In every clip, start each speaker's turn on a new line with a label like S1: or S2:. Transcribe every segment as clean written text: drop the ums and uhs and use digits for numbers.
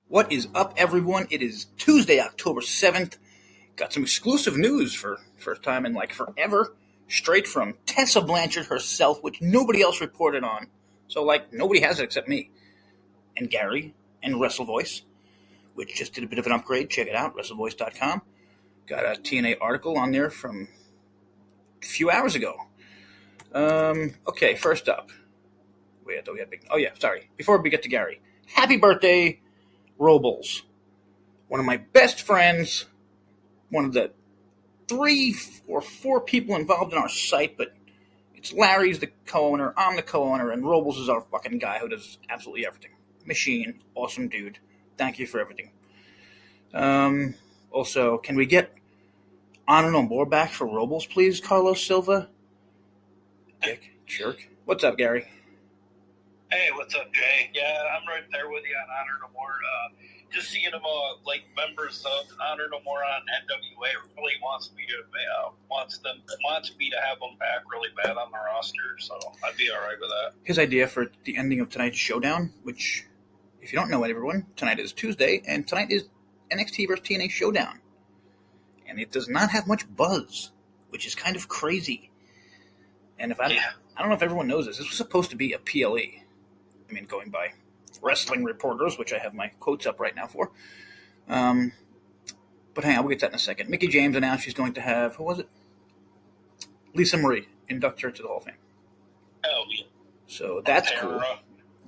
S1: What is up, everyone? It is Tuesday, October 7th. Got some exclusive news for first time in forever. Straight from Tessa Blanchard herself, which nobody else reported on. So nobody has it except me. And Gary and WrestleVoice, which just did a bit of an upgrade. Check it out, WrestleVoice.com. Got a TNA article on there from a few hours ago. Okay, first up. Wait, I thought we had big... Oh yeah, sorry. Before we get to Gary. Happy birthday, Robles. One of my best friends, one of the 3 or 4 people involved in our site, but it's Larry's the co-owner, I'm the co-owner, and Robles is our fucking guy who does absolutely everything. Machine, awesome dude. Thank you for everything. Also, can we get Honor No More back for Robles, please, Carlos Silva? Dick, jerk. What's up, Gary?
S2: Hey, what's up, Jay? Yeah, I'm right there with you on Honor No More. Just seeing them members of Honor No More on NWA really wants me to have them back really bad on the roster, so I'd be all right with that.
S1: His idea for the ending of tonight's ShowDown, which, if you don't know everyone, tonight is Tuesday, and tonight is NXT vs. TNA ShowDown. And it does not have much buzz, which is kind of crazy. And I don't know if everyone knows this was supposed to be a PLE. I mean, going by wrestling reporters, which I have my quotes up right now for. But hang on, we'll get to that in a second. Mickie James announced she's going to have, who was it? Lisa Marie induct her to the Hall of Fame.
S2: Oh, yeah.
S1: So that's
S2: Tara.
S1: cool.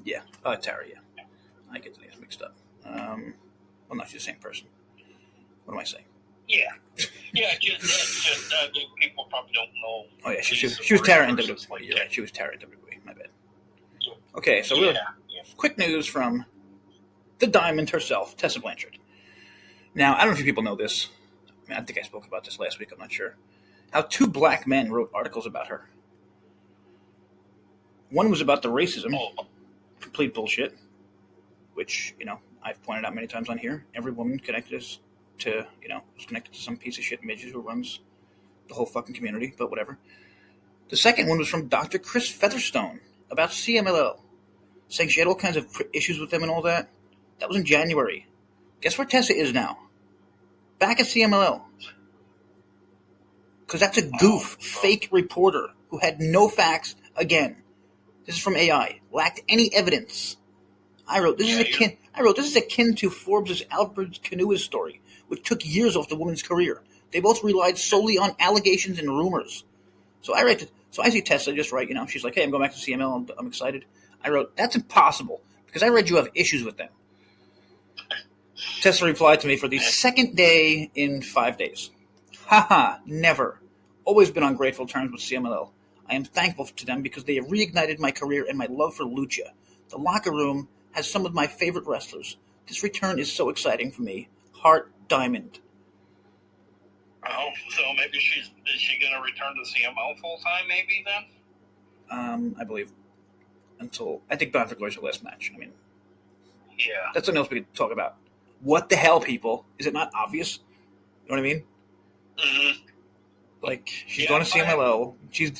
S1: Yeah, Tara, yeah. I get the names mixed up. Well, no, she's the same person. What am I saying?
S2: Yeah. Yeah, just people probably don't know.
S1: Oh, yeah, she was Tara in WWE. You're right, she was Tara in WWE. My bad. Okay, so quick news from the Diamond herself, Tessa Blanchard. Now, I don't know if you people know this. I think I spoke about this last week, I'm not sure. How 2 black men wrote articles about her. One was about the racism. Complete bullshit. Which, I've pointed out many times on here. Every woman connected us to, was connected to some piece of shit midget who runs the whole fucking community, but whatever. The second one was from Dr. Chris Featherstone about CMLL, saying she had all kinds of issues with them and all that. That was in January. Guess where Tessa is now? Back at CMLL. Because that's a goof, fake reporter who had no facts. Again, this is from AI. Lacked any evidence. I wrote, this is akin to Forbes' Albert Canua's story, which took years off the woman's career. They both relied solely on allegations and rumors. So I see Tessa just write, she's like, hey, I'm going back to CML, I'm excited. I wrote, that's impossible, because I read you have issues with them. Tessa replied to me for the second day in 5 days. Haha, never. Always been on grateful terms with CMLL. I am thankful to them because they have reignited my career and my love for lucha. The locker room has some of my favorite wrestlers. This return is so exciting for me. Heart Diamond.
S2: Oh, so maybe is she going to return to CML full time? Maybe then.
S1: I believe I think Bound for Glory is her last match. I mean,
S2: yeah,
S1: that's something else we could talk about. What the hell, people? Is it not obvious? You know what I mean?
S2: Mm-hmm.
S1: She's going to CMLL.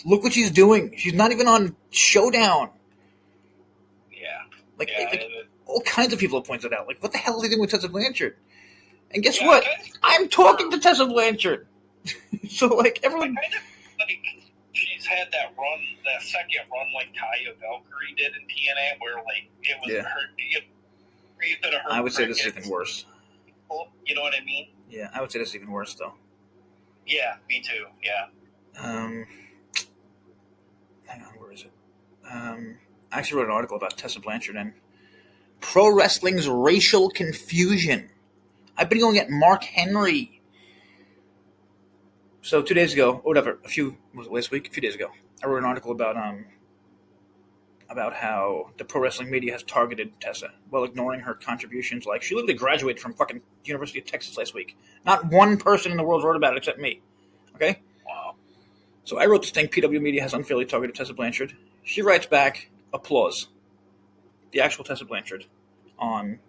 S1: Look what she's doing. She's not even on ShowDown.
S2: Yeah.
S1: All kinds of people have pointed out. What the hell are they doing with Tessa Blanchard? And guess what? I'm talking to Tessa Blanchard. So, everyone...
S2: I kind of she's had that second run like Taya Valkyrie did in TNA, where, it was her... You could have heard
S1: I would say this is even worse.
S2: You know what I mean?
S1: Yeah, I would say this is even worse, though.
S2: Yeah, me too, yeah.
S1: Hang on, where is it? I actually wrote an article about Tessa Blanchard and pro wrestling's racial confusion. I've been going at Mark Henry. So 2 days ago, or whatever, last week? A few days ago, I wrote an article about how the pro wrestling media has targeted Tessa while ignoring her contributions. She literally graduated from fucking University of Texas last week. Not one person in the world wrote about it except me. Okay?
S2: Wow.
S1: So I wrote this thing, PW Media has unfairly targeted Tessa Blanchard. She writes back, applause. The actual Tessa Blanchard on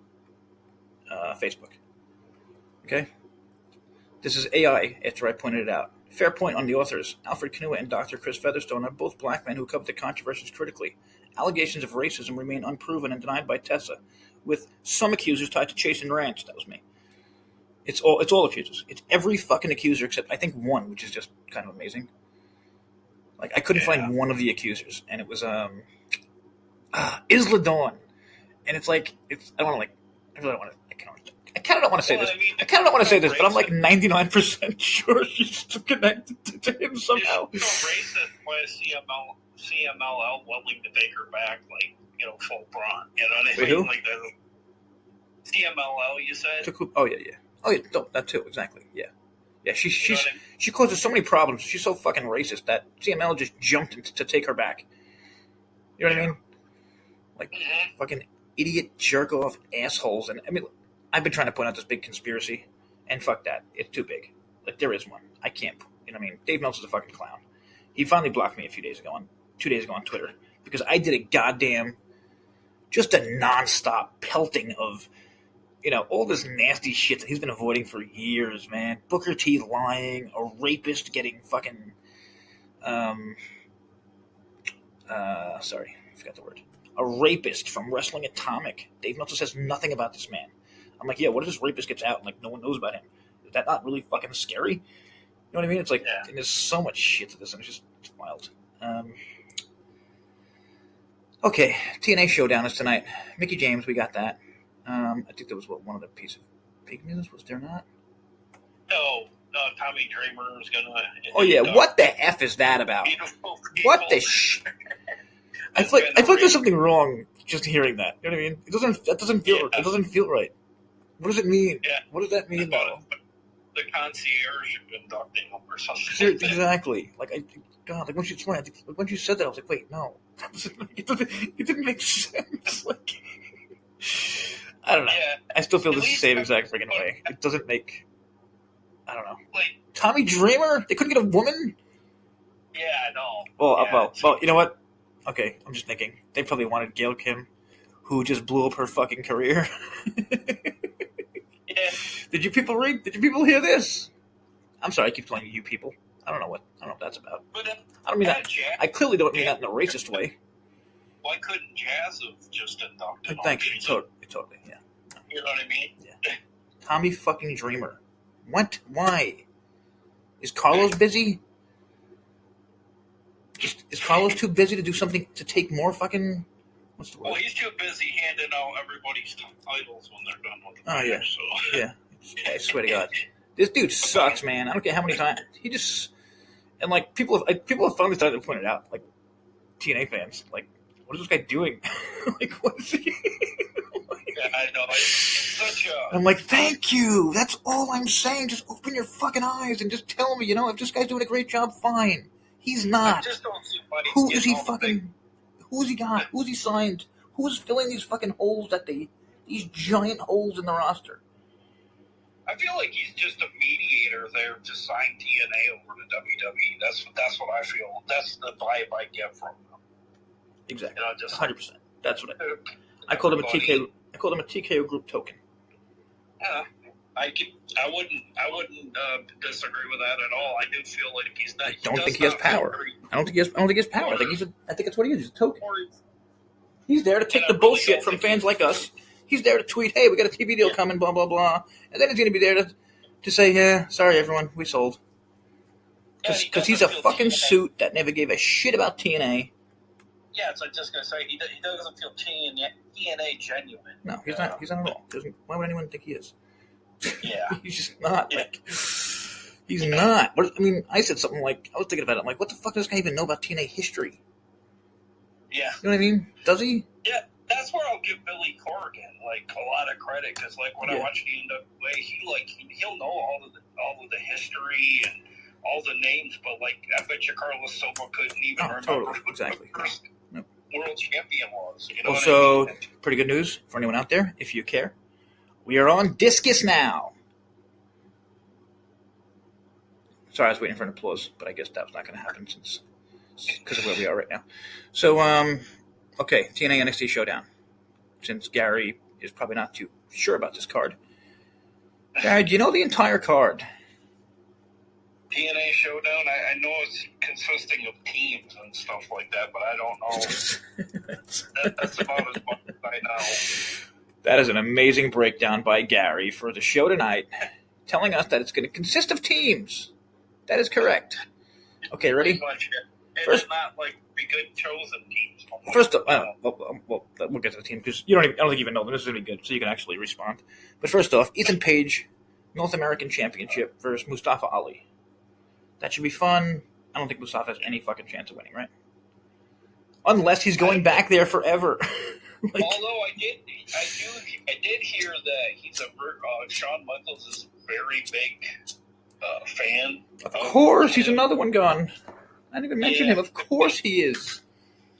S1: Facebook. Okay? This is AI after I pointed it out. Fair point on the authors. Alfred Canua and Dr. Chris Featherstone are both black men who covered the controversies critically. Allegations of racism remain unproven and denied by Tessa, with some accusers tied to JaySin Ranch. That was me. It's all accusers. It's every fucking accuser except I think one, which is just kind of amazing. Like I couldn't find one of the accusers, and it was Isla Dawn, and it's like I don't want to like I really don't want to. I kind of don't want to say this. I kind of don't want to say this, but I'm like 99% sure she's connected to him somehow.
S2: It's so racist by CMLL willing to take her back, like, you know, full brawn. You know what I mean?
S1: Who?
S2: Like the CMLL, you said?
S1: Oh yeah. No, that too, exactly. Yeah. She causes so many problems. She's so fucking racist that CML just jumped to take her back. You know what I mean? Like fucking idiot jerk off assholes. And I mean, I've been trying to point out this big conspiracy, and fuck that. It's too big. Like, there is one. I can't. You know what I mean? Dave Meltzer's a fucking clown. He finally blocked me 2 days ago on Twitter because I did a goddamn, just a nonstop pelting of, you know, all this nasty shit that he's been avoiding for years, man. Booker T lying, a rapist getting fucking, sorry, I forgot the word. A rapist from Wrestling Atomic. Dave Meltzer says nothing about this man. I'm like, yeah, what if this rapist gets out and, like, no one knows about him? Is that not really fucking scary? You know what I mean? It's like, and there's so much shit to this, and it's wild. Okay, TNA ShowDown is tonight. Mickie James, we got that. I think there was one other piece of big news, was there not?
S2: No, Tommy Dreamer is gonna.
S1: Oh yeah, what the F is that about? What the I feel like there's something wrong just hearing that. You know what I mean? It doesn't feel right. What does it mean?
S2: Yeah.
S1: What does that mean, though?
S2: The concierge inducting him or something.
S1: Exactly. Like like when she said that, I was like, wait, no, it didn't make sense. Like, I don't know. Yeah. I still feel the same exact freaking way. It doesn't make. I don't know. Like Tommy Dreamer, they couldn't get a woman.
S2: Yeah, I know.
S1: Well, you know what? Okay, I'm just thinking they probably wanted Gail Kim, who just blew up her fucking career.
S2: Yeah.
S1: Did you people hear this? I'm sorry, I keep telling you people. I don't know what that's about.
S2: But
S1: I don't mean that. I clearly don't mean that in a racist way.
S2: Why couldn't Jazz have just inducted?
S1: Thank you. Totally. Yeah.
S2: You know what I mean?
S1: Yeah. Tommy fucking Dreamer. What? Why? Is Carlos busy? Is Carlos too busy to do something to take more fucking? What's the word?
S2: Well, he's too busy handing out everybody's titles when they're done with the
S1: match. So. Yeah. I swear to God, this dude sucks, man. I don't care how many times he just and like people have finally started to point it out, like TNA fans, like what is this guy doing? Like what is he?
S2: Yeah, I know. It's
S1: I'm like, thank you. That's all I'm saying. Just open your fucking eyes and just tell me, if this guy's doing a great job, fine. He's not.
S2: I just don't see why
S1: Who is he fucking? Who's he got? Who's he signed? Who's filling these fucking holes these giant holes in the roster?
S2: I feel like he's just a mediator there to sign TNA over to WWE. That's what I feel. That's the vibe I get from him.
S1: Exactly. 100%. That's what I called him a TKO. I called him a TKO group token.
S2: Yeah, I wouldn't disagree with that at all. I do feel like he's not.
S1: I don't think he has power. I don't think he has power. I think that's what he is. He's a token. He's there to take the bullshit from fans like us. He's there to tweet, "Hey, we got a TV deal coming, blah blah blah," and then he's going to be there to say, "Yeah, sorry everyone, we sold." Because he's a fucking suit that never gave a shit about TNA.
S2: Yeah, so I'm just going to say he doesn't feel TNA genuine.
S1: No, he's not. He's not at all. Why would anyone think he is?
S2: Yeah,
S1: he's just not. Like, he's not. I said something like, I was thinking about it. I'm like, what the fuck does this guy even know about TNA history?
S2: Yeah,
S1: you know what I mean? Does he?
S2: Yeah, that's where I'll give Billy Corgan like a lot of credit because like when I watch the NWA, he'll know all of the history and all the names, but like I bet you Carlos Silva couldn't even remember
S1: totally. Exactly.
S2: who the first world champion was. You know
S1: also, what I mean? Pretty good news for anyone out there, if you care. We are on Discus now. Sorry, I was waiting for an applause, but I guess that was not going to happen because of where we are right now. So, okay, TNA NXT ShowDown. Since Gary is probably not too sure about this card. Gary, do you know the entire card?
S2: TNA ShowDown, I know it's consisting of teams and stuff like that, but I don't know. That's about as much as I know.
S1: That is an amazing breakdown by Gary for the show tonight, telling us that it's going to consist of teams. That is correct. Okay, ready?
S2: Much, and
S1: First,
S2: not like be good chosen teams.
S1: First, we'll get to the team because I don't think you even know them. This is going to be good, so you can actually respond. But first off, Ethan Page, North American Championship versus Mustafa Ali. That should be fun. I don't think Mustafa has any fucking chance of winning, right? Unless he's going back there forever.
S2: Although I did hear that he's Shawn Michaels is a very big fan.
S1: Of course, he's another one gone. I didn't even mention him. Of course he is.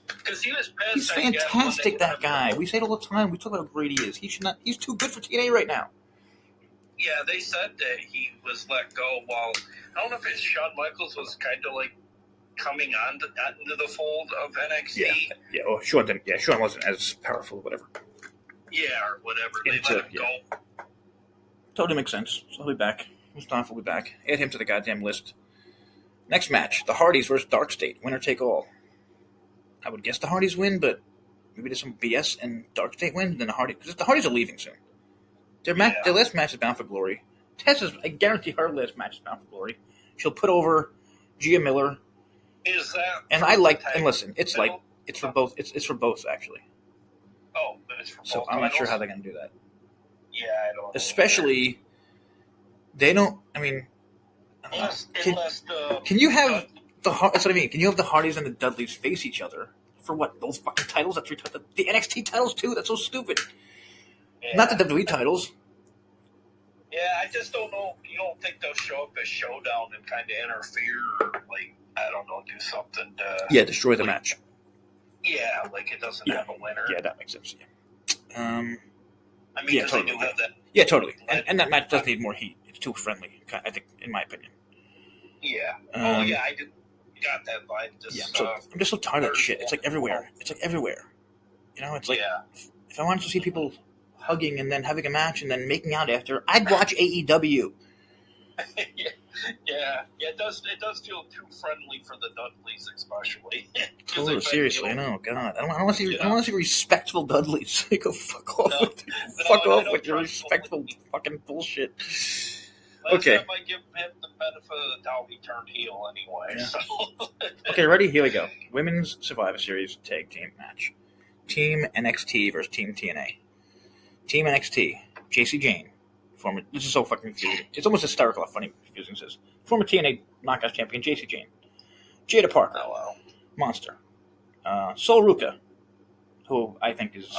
S2: Because he was pissed.
S1: He's fantastic, that guy. We say it all the time. We talk about how great he is. He's too good for TNA right now.
S2: Yeah, they said that he was let go while I don't know if Shawn Michaels was kind of like coming into the fold of NXT.
S1: Yeah. Oh, Shawn didn't. Yeah, Shawn wasn't as powerful, or whatever.
S2: Yeah, or whatever. They let him go.
S1: Totally makes sense. So he'll be back. Mustafa will be back. Add him to the goddamn list. Next match: the Hardys versus Dark State. Winner take all. I would guess the Hardys win, but maybe there's some BS and Dark State win. Then the Hardys, because the Hardys are leaving soon. Their last match is Bound for Glory. I guarantee her last match is Bound for Glory. She'll put over Gia Miller.
S2: Is that?
S1: And I like. And listen, it's for both. It's for both actually.
S2: Oh, but it's for both.
S1: So I'm not sure how they're going to do that.
S2: Yeah, I don't.
S1: Especially, they don't. I mean, can you have that's what I mean. Can you have the Hardys and the Dudleys face each other for what? Those fucking titles? That's the NXT titles too. That's so stupid. Yeah. Not the WWE titles.
S2: Yeah, I just don't know. You don't think they'll show up at ShowDown and kind of interfere, or like I don't know, do something to
S1: destroy the match.
S2: Yeah, like it doesn't have a winner.
S1: Yeah, that makes sense. Yeah.
S2: I mean, totally. They do have that.
S1: Yeah, totally. And that match does need more heat. It's too friendly, I think, in my opinion.
S2: Yeah. I got that vibe.
S1: I'm just so tired of that shit. It's like everywhere. You know, it's like if I wanted to see people hugging and then having a match and then making out after, I'd watch AEW.
S2: Yeah, it does feel too friendly for the Dudleys, especially.
S1: Oh, seriously, I know. God, I don't want to see respectful Dudleys. Go fuck off with your respectful fucking bullshit. Okay.
S2: I might give him the benefit of the doubt he turned heel anyway. Yeah. So.
S1: Okay, ready? Here we go. Women's Survivor Series tag team match. Team NXT versus Team TNA. Team NXT, JC Jane. This is so fucking confusing. It's almost hysterical how funny confusing this is. Former TNA Knockouts champion, JC Jane. Jada Parker.
S2: Oh, wow.
S1: Monster. Sol Ruka, who I think is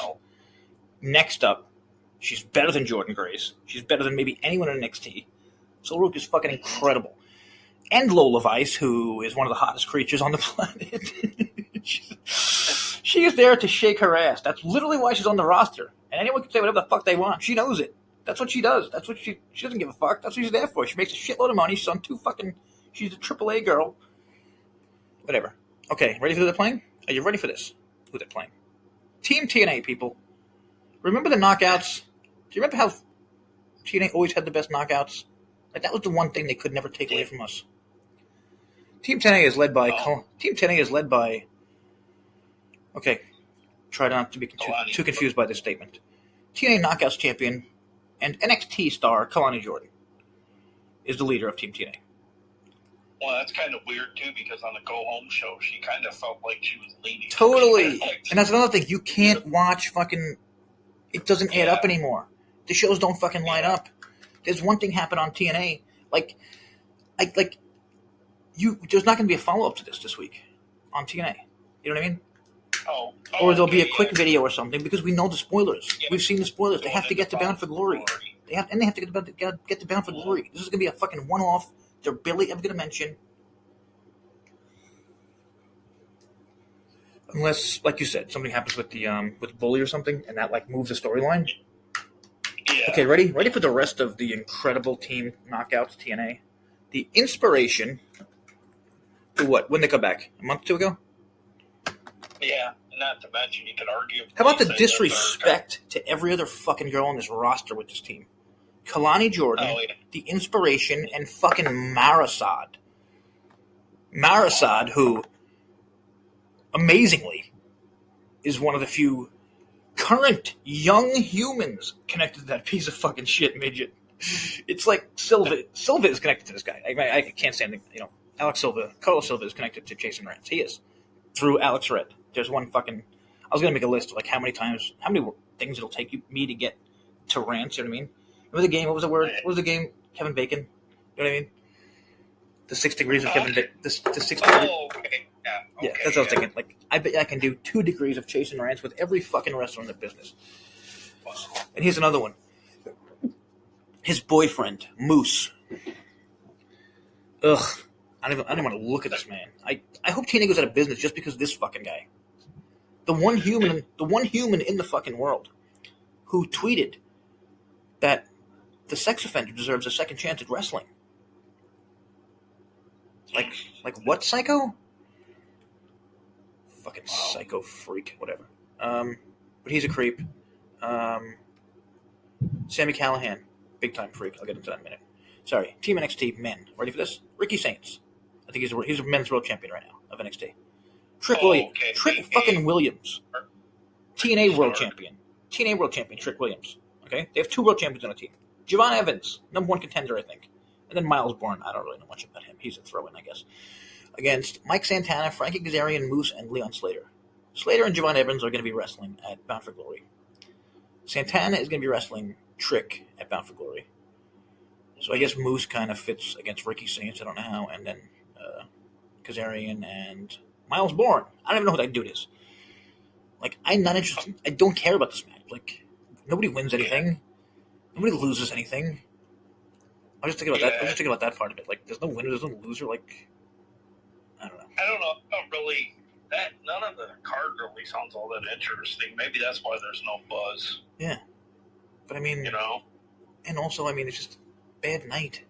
S1: next up. She's better than Jordan Grace. She's better than maybe anyone in NXT. Sol Ruka's fucking incredible. And Lola Vice, who is one of the hottest creatures on the planet. She is there to shake her ass. That's literally why she's on the roster. And anyone can say whatever the fuck they want. She knows it. That's what she does. That's what she doesn't give a fuck. That's what she's there for. She makes a shitload of money. She's a AAA girl. Whatever. Okay, ready for who they're playing? Are you ready for this? Who they're playing? Team TNA, people. Remember the knockouts? Do you remember how TNA always had the best knockouts? Like, that was the one thing they could never take away from us. Team TNA is led by okay, try not to be too confused by this statement. TNA Knockouts champion and NXT star Kalani Jordan is the leader of Team TNA.
S2: Well, that's kind of weird, too, because on the Go Home show, she kind of felt like she was leading.
S1: Totally. And that's another thing. You can't watch fucking... It doesn't add up anymore. The shows don't fucking line up. There's one thing happen on TNA. There's not going to be a follow-up to this week on TNA. You know what I mean? Or there'll be a quick video or something because we know the spoilers. Yeah. We've seen the spoilers. They have to get to Bound for Glory. They have to get to Bound for Glory. This is going to be a fucking one-off. They're barely ever going to mention. Unless, like you said, something happens with the with Bully or something, and that like moves the storyline.
S2: Yeah.
S1: Okay, ready for the rest of the incredible team knockouts TNA. The Inspiration. To what? When they come back? A month or two ago?
S2: Yeah, not to mention you could argue.
S1: How about the disrespect to every other fucking girl on this roster with this team? Kalani Jordan, the Inspiration, and fucking Marisad. Marisad, who, amazingly, is one of the few current young humans connected to that piece of fucking shit midget. It's like Silva. Silva is connected to this guy. I can't stand it. Alex Silva, Carlos Silva is connected to Jason Rance. He is through Alex Red. There's one fucking. I was gonna make a list of like how many things it'll take me to get to Rance. You know what I mean? Remember the game? What was the word? What was the game? Kevin Bacon. You know what I mean? The 6 degrees of Kevin Bacon. The 6 degrees.
S2: Oh, okay.
S1: Yeah, that's what I was thinking. Like, I bet I can do 2 degrees of Jason Rance with every fucking wrestler in the business. And here's another one. His boyfriend, Moose. Ugh. I don't even want to look at this man. I hope TNA goes out of business just because of this fucking guy. The one human in the fucking world who tweeted that the sex offender deserves a second chance at wrestling. Like what, psycho? Fucking psycho freak, whatever. But he's a creep. Sami Callihan, big time freak. I'll get into that in a minute. Sorry, Team NXT men. Ready for this? Ricky Saints. I think he's a men's world champion right now of NXT. Trick Williams.
S2: Okay.
S1: Trick fucking Williams. TNA world champion. TNA world champion, Trick Williams. Okay? They have 2 world champions on the team. Javon Evans, number 1 contender, I think. And then Miles Bourne. I don't really know much about him. He's a throw-in, I guess. Against Mike Santana, Frankie Kazarian, Moose, and Leon Slater. Slater and Javon Evans are going to be wrestling at Bound for Glory. Santana is going to be wrestling Trick at Bound for Glory. So I guess Moose kind of fits against Ricky Saints. I don't know how. And then Kazarian and Miles Bourne. I don't even know who that dude is. Like, I'm not interested. I don't care about this match. Like, nobody wins anything. Nobody loses anything. I was just thinking about that. I was just thinking about that part of it. Like, there's no winner, there's no loser. Like, I don't know.
S2: I don't know. I don't really. None of the card really sounds all that interesting. Maybe that's why there's no buzz.
S1: Yeah, but I mean, and also, I mean, it's just a bad night.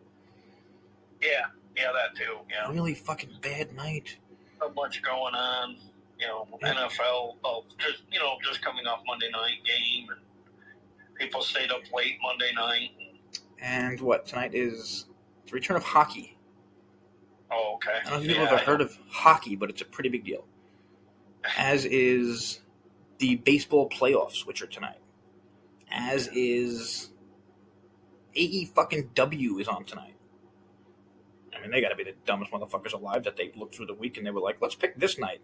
S2: Yeah, that too. Yeah,
S1: really fucking bad night.
S2: So much going on. NFL. Just coming off Monday night game, and people stayed up late Monday night. And
S1: what tonight is the return of hockey.
S2: Oh, okay.
S1: I don't know if you've ever heard of hockey, but it's a pretty big deal. As is the baseball playoffs, which are tonight. As is AE fucking W is on tonight. I mean, they got to be the dumbest motherfuckers alive that they looked through the week and they were like, let's pick this night.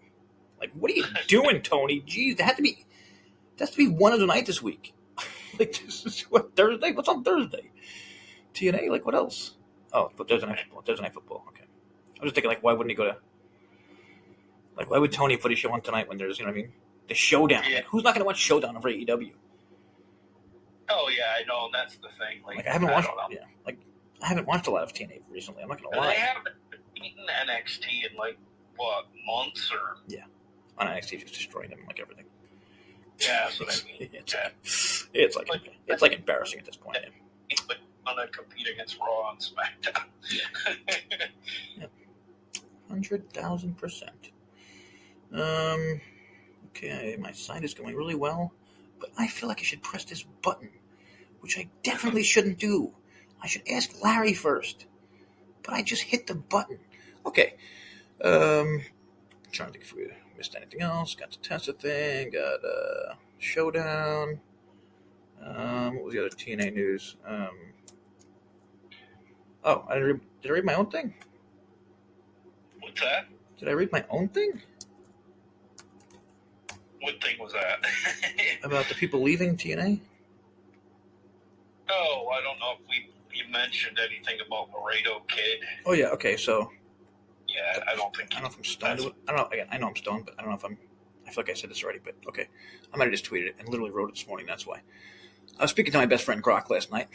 S1: Like, what are you doing, Tony? Jeez, there has to be one other night this week. Like, this is what, Thursday? What's on Thursday? TNA? Like, what else? Oh, but Thursday night football. Thursday night football. Okay. I was just thinking, like, why wouldn't he go to... Like, why would Tony put a show on tonight when there's, you know what I mean? The ShowDown. Yeah. Like, who's not going to watch ShowDown over AEW?
S2: Oh, yeah, I know. That's the thing. Like
S1: I haven't watched... Yeah. Like, I haven't watched a lot of TNA recently. I'm not going to lie.
S2: They haven't beaten NXT in, like, what, months or...
S1: Yeah. On NXT, just destroying them like everything.
S2: Yeah, that's what I mean.
S1: It's like embarrassing at this point.
S2: But on to compete against Raw and SmackDown.
S1: Yeah. 100,000%. Okay, my site is going really well, but I feel like I should press this button, which I definitely shouldn't do. I should ask Larry first, but I just hit the button. Okay. Trying to think if we missed anything else. Got the Tessa thing. Got ShowDown. What was the other TNA news? Did I read my own thing?
S2: What's that?
S1: Did I read my own thing?
S2: What thing was that?
S1: About the people leaving TNA?
S2: Oh, I don't know if you mentioned anything about Laredo Kid.
S1: Oh yeah, okay, so
S2: yeah, I don't know if
S1: I'm stoned. I don't know. Again, I know I'm stoned, but I don't know if I'm. I feel like I said this already, but okay. I might have just tweeted it and literally wrote it this morning. That's why. I was speaking to my best friend Grok last night.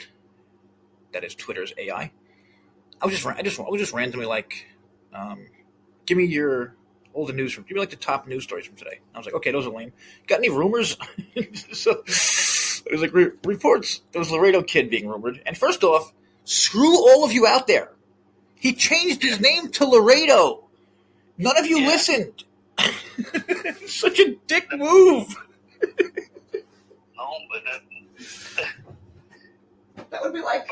S1: That is Twitter's AI. I was just randomly like, give me give me like the top news stories from today. I was like, okay, those are lame. Got any rumors? So it was like reports. There was Laredo Kid being rumored. And first off, screw all of you out there. He changed his name to Laredo. None of you listened. Such a dick move.
S2: No, but
S1: that would be like.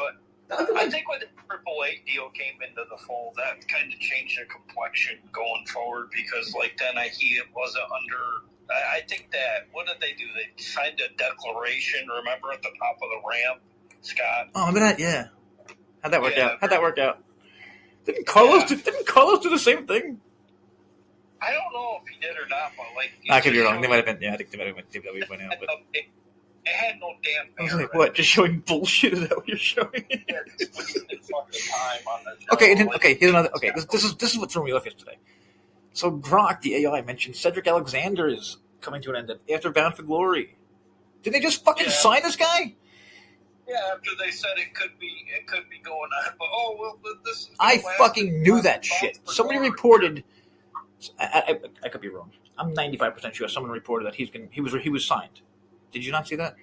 S2: I think when the AAA deal came into the fold, that kind of changed the complexion going forward because, like, then he wasn't under I think that, what did they do? They signed a declaration, remember, at the top of the ramp, Scott?
S1: Oh, remember that? Yeah. How'd that work
S2: Yeah.
S1: out? How'd that work out? Didn't Carlos do the same thing?
S2: I don't know if he did or not, but like...
S1: I could be wrong. They might have been, I think they might have been WWE by now, but...
S2: It had no damn
S1: I was like, what, just showing bullshit? Is that what you're showing?
S2: Yeah, just wasting fucking time on the show.
S1: Here's another... Okay, this is what threw me off yesterday. So Grok, the AI, mentioned Cedric Alexander is coming to an end after Bound for Glory. Did they just fucking sign this guy?
S2: Yeah, after they said it could be going on, but this is...
S1: I fucking knew that shit. Somebody reported... I could be wrong. I'm 95% sure someone reported that he was signed. Did you not see that?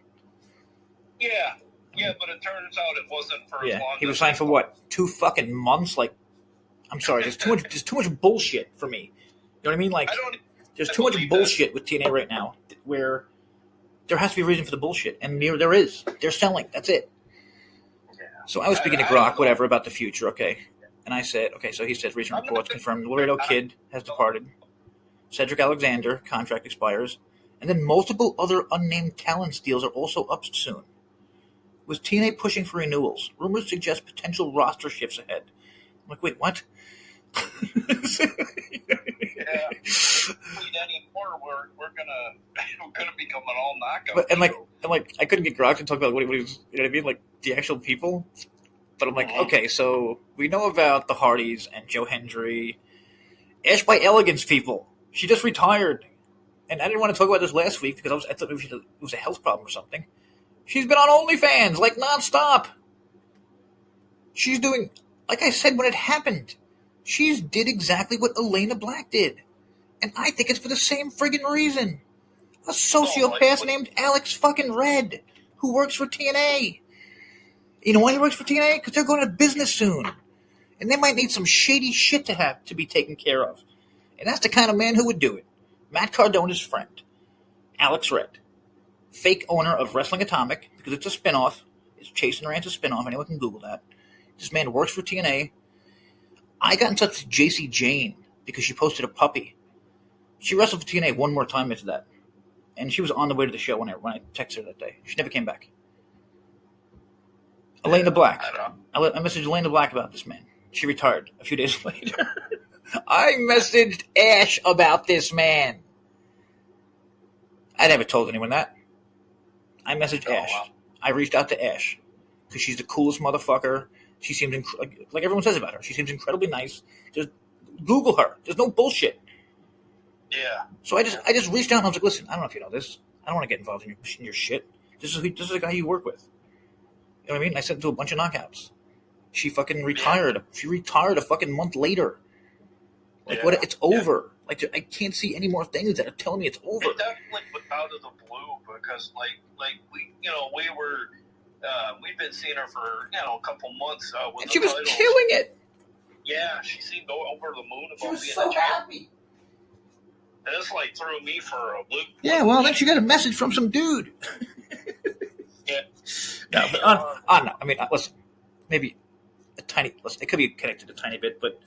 S2: Yeah, but it turns out it wasn't for as long.
S1: He was signed for what? 2 fucking months? Like, I'm sorry, there's too much bullshit for me. You know what I mean? Like, there's too much bullshit with TNA right now, where there has to be a reason for the bullshit, and there is. They're selling. That's it. Yeah. So I was speaking to Grok, whatever, about the future. Okay, and I said, okay, so he said recent reports confirmed Laredo Kid has departed. Cedric Alexander contract expires. And then multiple other unnamed talent deals are also up soon. With TNA pushing for renewals, rumors suggest potential roster shifts ahead. I'm like, wait, what?
S2: Yeah. If we need any more, we're gonna become an all knockout.
S1: And I couldn't get Grok to talk about what he was, you know what I mean? Like the actual people. But I'm like, okay, so we know about the Hardys and Joe Hendry, Ash by Elegance people. She just retired. And I didn't want to talk about this last week because I thought it was a health problem or something. She's been on OnlyFans, like, nonstop. She's doing, like I said when it happened, she did exactly what Elena Black did. And I think it's for the same friggin' reason. A sociopath named Alex fucking Red, who works for TNA. You know why he works for TNA? Because they're going out of business soon. And they might need some shady shit to be taken care of. And that's the kind of man who would do it. Matt Cardona's friend, Alex Red, fake owner of Wrestling Atomic, because it's a spinoff. It's Chase and Rant's a spinoff. Anyone can Google that. This man works for TNA. I got in touch with JC Jane because she posted a puppy. She wrestled for TNA one more time after that. And she was on the way to the show when I texted her that day. She never came back. Elena Black. I messaged Elena Black about this man. She retired a few days later. I messaged Ash about this man. I never told anyone that. I messaged Ash. Wow. I reached out to Ash because she's the coolest motherfucker. She seems like everyone says about her. She seems incredibly nice. Just Google her. There's no bullshit.
S2: Yeah.
S1: So I just reached out and I was like, listen, I don't know if you know this. I don't want to get involved in your shit. This is a guy you work with. You know what I mean? I sent it to a bunch of knockouts. She fucking retired. Yeah. She retired a fucking month later. Like, what? It's over. Yeah. Like, I can't see any more things that are telling me it's over.
S2: It definitely was out of the blue because, we've been seeing her for, a couple months.
S1: And she was killing it.
S2: Yeah, she seemed over the moon about
S1: being
S2: so
S1: the champ. Happy.
S2: This, threw me for a loop.
S1: Yeah, well, then she got a message from some dude.
S2: Yeah.
S1: No, but no. I mean, listen, maybe it could be connected a tiny bit, but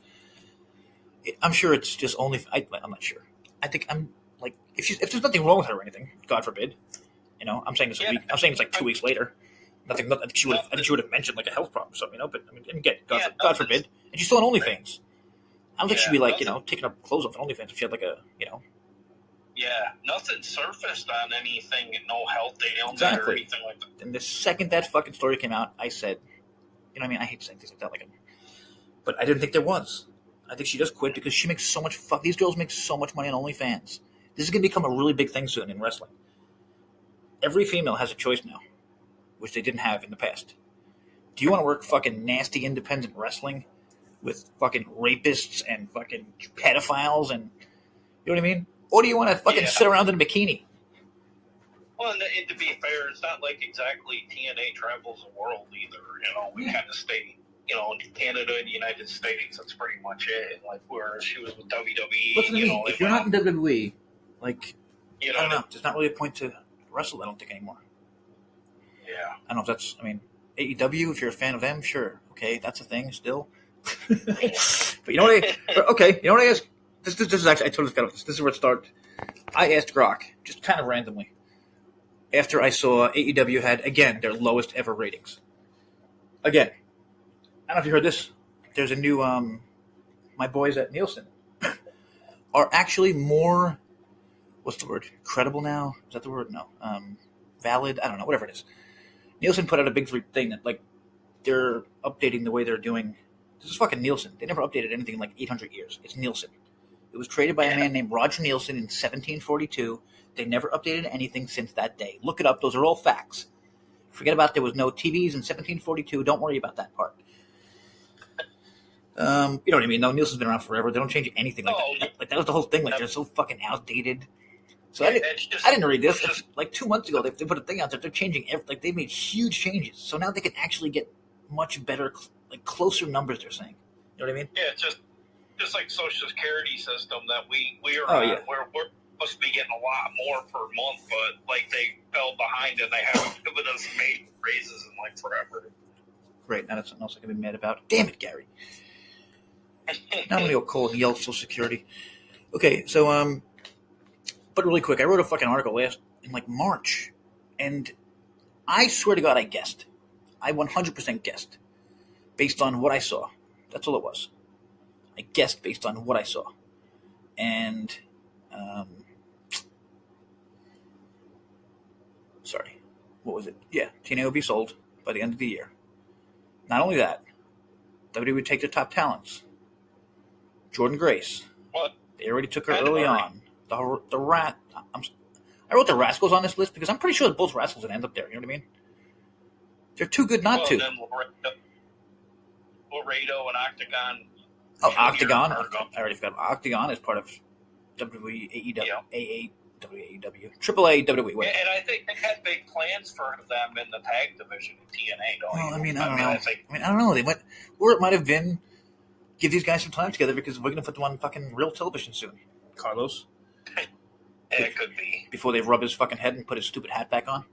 S1: I'm sure it's just only. I'm not sure. I think if there's nothing wrong with her or anything, God forbid. I'm saying this a week. I'm saying it's like 2 weeks later. Nothing. I think she would have mentioned like a health problem or something. But I mean, and again, God forbid. And she's still on OnlyFans. I don't think she'd be taking her clothes off on OnlyFans if she had
S2: Yeah, nothing surfaced on anything, no health ailment or anything like that.
S1: And the second that fucking story came out, I said, I mean, I hate saying things like that, but I didn't think there was. I think she just quit because she makes so much these girls make so much money on OnlyFans. This is going to become a really big thing soon in wrestling. Every female has a choice now, which they didn't have in the past. Do you want to work fucking nasty independent wrestling with fucking rapists and fucking pedophiles and, you know what I mean? Or do you want to fucking sit around in a bikini?
S2: Well, and to be fair, it's not like exactly TNA travels the world either. We kind of stay, in Canada and the United States. That's pretty much it. Like where she was with WWE.
S1: Listen to me. If you're not in WWE, I don't know. There's not really a point to wrestle. I don't think anymore.
S2: Yeah.
S1: I don't know if that's. I mean, AEW. If you're a fan of them, sure. Okay, that's a thing still. But you know what? Okay, you know what I ask? This is actually. I totally forgot about this. This is where it started. I asked Grok, just kind of randomly, after I saw AEW had, again, their lowest ever ratings. Again, I don't know if you heard this. There's a new, my boys at Nielsen are actually more, what's the word, credible now? Is that the word? No. Valid? I don't know, whatever it is. Nielsen put out a big thing that, like, they're updating the way they're doing. This is fucking Nielsen. They never updated anything in like 800 years. It's Nielsen. It was created by a man named Roger Nielsen in 1742. They never updated anything since that day. Look it up. Those are all facts. Forget about there was no TVs in 1742. Don't worry about that part. You know what I mean? No, Nielsen's been around forever. They don't change anything like that. Like, that was the whole thing. Like, they're so fucking outdated. So I didn't read this. Like 2 months ago, they put a thing out there. They're changing like they made huge changes. So now they can actually get much better, like closer numbers. They're saying. You know what I mean?
S2: Yeah, just like Social Security system that we're supposed to be getting a lot more per month, but like they fell behind and they haven't given us major raises in like forever.
S1: Great. Now that's something else I can be mad about. Damn it, Gary. Now I'm gonna go cold and yell Social Security. Okay, so but really quick, I wrote a fucking article in like March, and I swear to God, I guessed. I 100% guessed based on what I saw. That's all it was. I guessed based on what I saw, and sorry, what was it? Yeah, TNA would be sold by the end of the year. Not only that, WWE would take their top talents. Jordan Grace.
S2: What?
S1: They already took her early on. I wrote the Rascals on this list because I'm pretty sure that both Rascals would end up there. You know what I mean? They're too good not to.
S2: Then Laredo and Octagon.
S1: Oh, Octagon. I already forgot. Octagon is part of WWE, AEW, AAA, WWE.
S2: Yeah, and I think they had big plans for them in the tag division in TNA.
S1: Well, I mean, I don't know. I don't know. They went, or it might have been, give these guys some time together because we're going to put them on fucking real television soon. Carlos.
S2: Yeah, it could be.
S1: Before they rub his fucking head and put his stupid hat back on.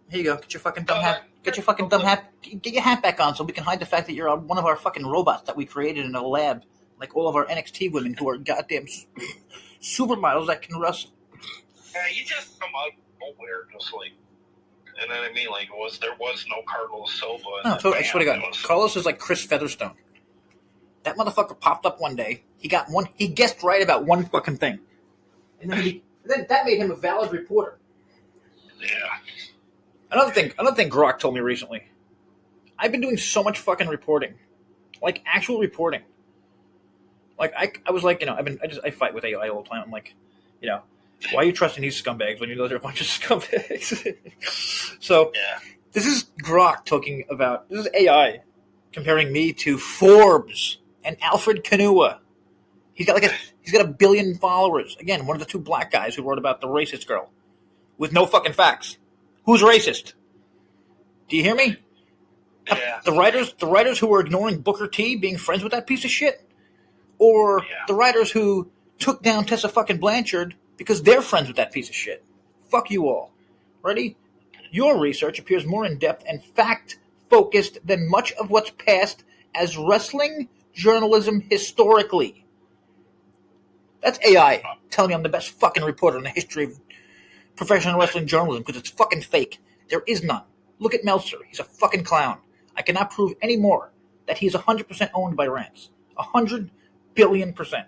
S1: Here you go. Get your fucking dumb hat. Get your fucking dumb hat. Get your hat back on so we can hide the fact that you're one of our fucking robots that we created in a lab, like all of our NXT women who are goddamn supermodels that can wrestle.
S2: Yeah, you just come out nowhere, just like, and then I mean, like, there was no Carlos Silva.
S1: No, I swear to God, Carlos is like Chris Featherstone. That motherfucker popped up one day. He guessed right about one fucking thing, and then that made him a valid reporter.
S2: Yeah.
S1: Another thing Grok told me recently. I've been doing so much fucking reporting, like actual reporting. Like I was like, you know, I fight with AI all the time. I'm like, you know, why are you trusting these scumbags when you know they're a bunch of scumbags? So
S2: yeah.
S1: This is Grok talking about. This is AI comparing me to Forbes and Alfred Kanua. He's got 1 billion followers. Again, one of the two black guys who wrote about the racist girl with no fucking facts. Who's racist? Do you hear me?
S2: Yeah.
S1: The writers who were ignoring Booker T being friends with that piece of shit? Or the writers who took down Tessa fucking Blanchard because they're friends with that piece of shit? Fuck you all. Ready? Your research appears more in-depth and fact-focused than much of what's passed as wrestling journalism historically. That's AI telling me I'm the best fucking reporter in the history of professional wrestling journalism because it's fucking fake. There is none. Look at Meltzer. He's a fucking clown. I cannot prove any more that he's 100% owned by Rance. 100 billion%.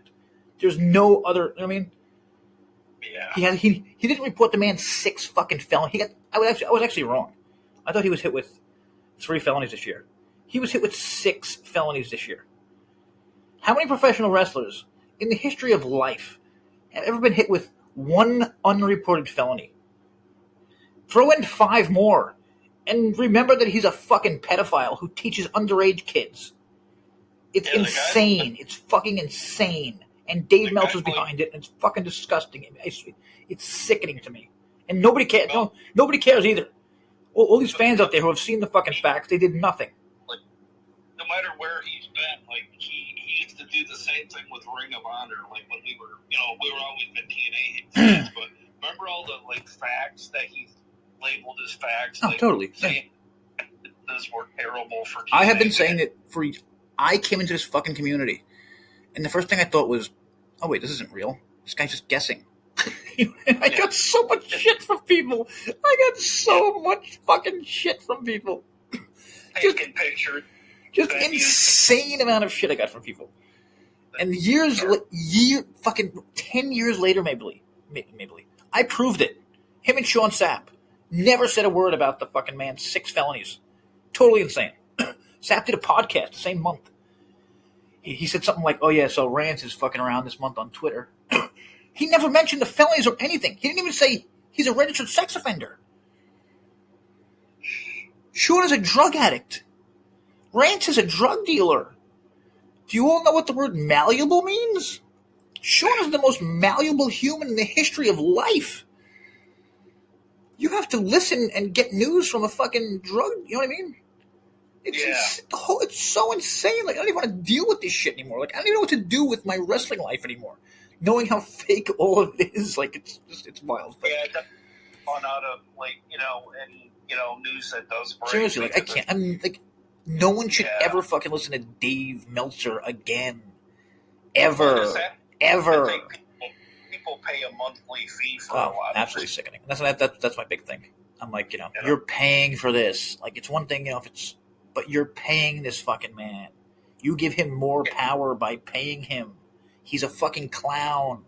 S1: There's no other. You know what I mean?
S2: Yeah.
S1: He didn't report the man 6 fucking felonies. I was actually wrong. I thought he was hit with 3 felonies this year. He was hit with 6 felonies this year. How many professional wrestlers in the history of life have ever been hit with 1 unreported felony? Throw in 5 more. And remember that he's a fucking pedophile who teaches underage kids. It's insane. It's fucking insane. And Dave Meltzer's behind it, and it's fucking disgusting. It's sickening to me. And nobody cares. No, nobody cares either. All these fans out there who have seen the fucking facts, they did nothing.
S2: Like, no matter where he's been, like he used to do the same thing with Ring of Honor. Like when we were always been TNA fans, but remember all the like facts that he labeled as facts?
S1: Oh,
S2: like,
S1: totally.
S2: Saying this were terrible for TNA.
S1: I have been saying it I came into this fucking community, and the first thing I thought was, oh wait, this isn't real. This guy's just guessing. I got so much shit from people. I got so much fucking shit from people.
S2: Taking pictures.
S1: Just insane amount of shit I got from people. And fucking 10 years later, maybe, I proved it. Him and Sean Sapp never said a word about the fucking man's 6 felonies. Totally insane. Sapp did a podcast the same month. He said something like, oh yeah, so Rance is fucking around this month on Twitter. He never mentioned the felonies or anything. He didn't even say he's a registered sex offender. Sean is a drug addict. Rance is a drug dealer. Do you all know what the word malleable means? Sean is the most malleable human in the history of life. You have to listen and get news from a fucking drug, you know what I mean? It's so insane. Like, I don't even want to deal with this shit anymore. Like, I don't even know what to do with my wrestling life anymore. Knowing how fake all of it is, like, it's wild. But,
S2: yeah, on out of, like, news that does break.
S1: Seriously, like, I can't. I'm like, no one should ever fucking listen to Dave Meltzer again. Ever. Ever.
S2: People pay a monthly fee for a lot.
S1: Absolutely sickening. That's my big thing. I'm like, you're paying for this. Like, it's one thing, but you're paying this fucking man. You give him more power by paying him. He's a fucking clown.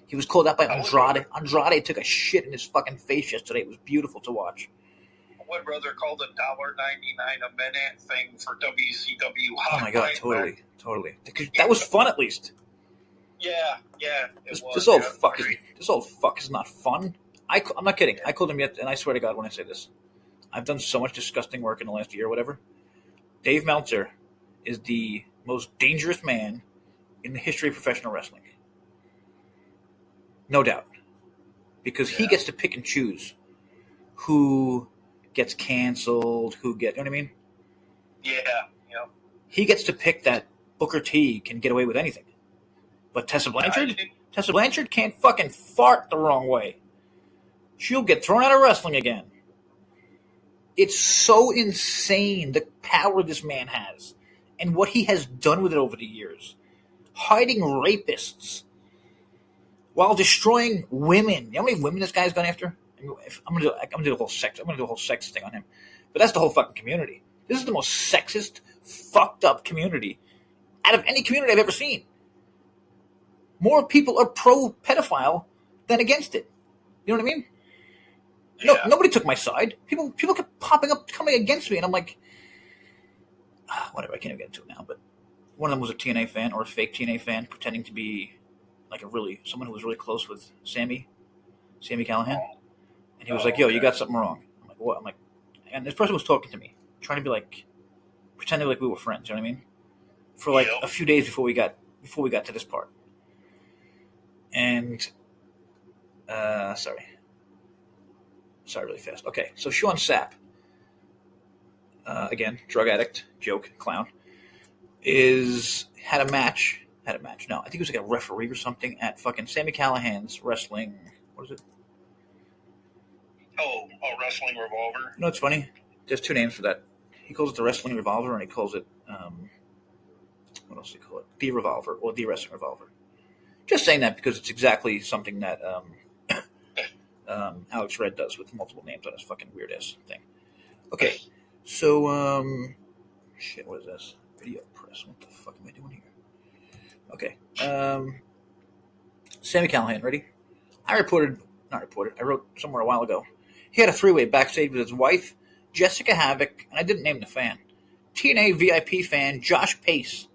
S1: He was called out by Andrade. Andrade took a shit in his fucking face yesterday. It was beautiful to watch.
S2: I would rather call the $1.99 a minute thing for WCW.
S1: Oh my god, totally. That was fun, at least.
S2: Yeah.
S1: This old fuck is not fun. I'm not kidding. I called him yet, and I swear to God when I say this, I've done so much disgusting work in the last year or whatever. Dave Meltzer is the most dangerous man in the history of professional wrestling. No doubt. Because he gets to pick and choose who gets canceled, you know what I mean?
S2: Yeah.
S1: He gets to pick that Booker T can get away with anything. But Tessa Blanchard can't fucking fart the wrong way. She'll get thrown out of wrestling again. It's so insane the power this man has and what he has done with it over the years. Hiding rapists while destroying women. You know how many women this guy's gone after? I'm gonna do a whole sex thing on him. But that's the whole fucking community. This is the most sexist, fucked up community out of any community I've ever seen. More people are pro-pedophile than against it. You know what I mean? No, nobody took my side. People kept popping up, coming against me, and I'm like, whatever. I can't even get into it now. But one of them was a TNA fan or a fake TNA fan, pretending to be like someone who was really close with Sammy Callahan, and he was like, "Yo, you got something wrong." I'm like, "What?" I'm like, and this person was talking to me, trying to be like, pretending like we were friends. You know what I mean? For like a few days before we got to this part. And sorry, really fast. Okay, so Sean Sapp, again, drug addict, joke, clown, had a match. No, I think it was like a referee or something at fucking Sammy Callahan's wrestling. What is it?
S2: Oh, Wrestling Revolver.
S1: You know what's funny? There's 2 names for that. He calls it the Wrestling Revolver, and he calls it what else do you call it? The Revolver or the Wrestling Revolver. Just saying that because it's exactly something that Alex Red does with multiple names on his fucking weird ass thing. Okay, so what is this? Video press. What the fuck am I doing here? Okay, Sammy Callahan, ready? I wrote somewhere a while ago. He had a 3-way backstage with his wife, Jessica Havoc, and I didn't name the fan. TNA VIP fan Josh Pace.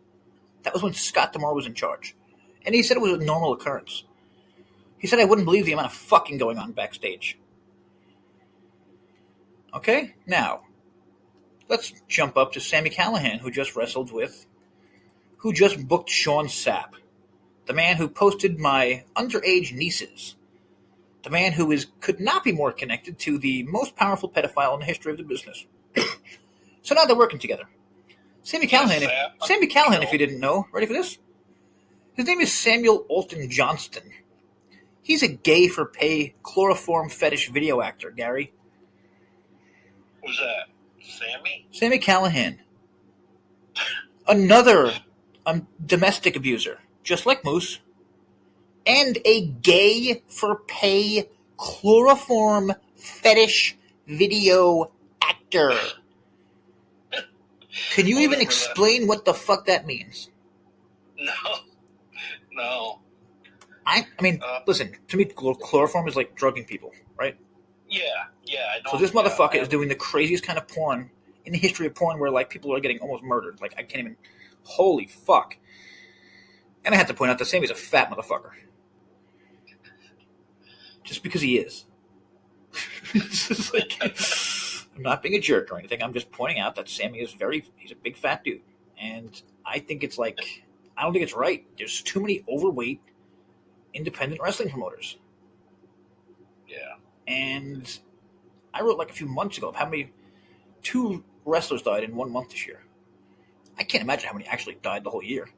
S1: That was when Scott D'Amore was in charge. And he said it was a normal occurrence. He said I wouldn't believe the amount of fucking going on backstage. Okay, now, let's jump up to Sammy Callahan, who just booked Sean Sapp. The man who posted my underage nieces. The man who could not be more connected to the most powerful pedophile in the history of the business. So now they're working together. Sammy Callahan, if you didn't know, ready for this? His name is Samuel Alton Johnston. He's a gay-for-pay chloroform fetish video actor, Gary.
S2: Who's that? Sammy?
S1: Sammy Callahan. Another domestic abuser, just like Moose. and a gay for pay chloroform fetish video actor. Can you even explain what the fuck that means?
S2: No.
S1: I mean, listen, to me, chloroform is like drugging people, right?
S2: Yeah, I know.
S1: So this motherfucker is doing the craziest kind of porn in the history of porn where, like, people are getting almost murdered. Like, I can't even... Holy fuck. And I have to point out the same, he's a fat motherfucker. Just because he is. It's just like... I'm not being a jerk or anything. I'm just pointing out that Sammy is he's a big fat dude. And I think it's like... I don't think it's right. There's too many overweight independent wrestling promoters.
S2: Yeah.
S1: And I wrote like a few months ago of how many 2 wrestlers died in 1 month this year. I can't imagine how many actually died the whole year.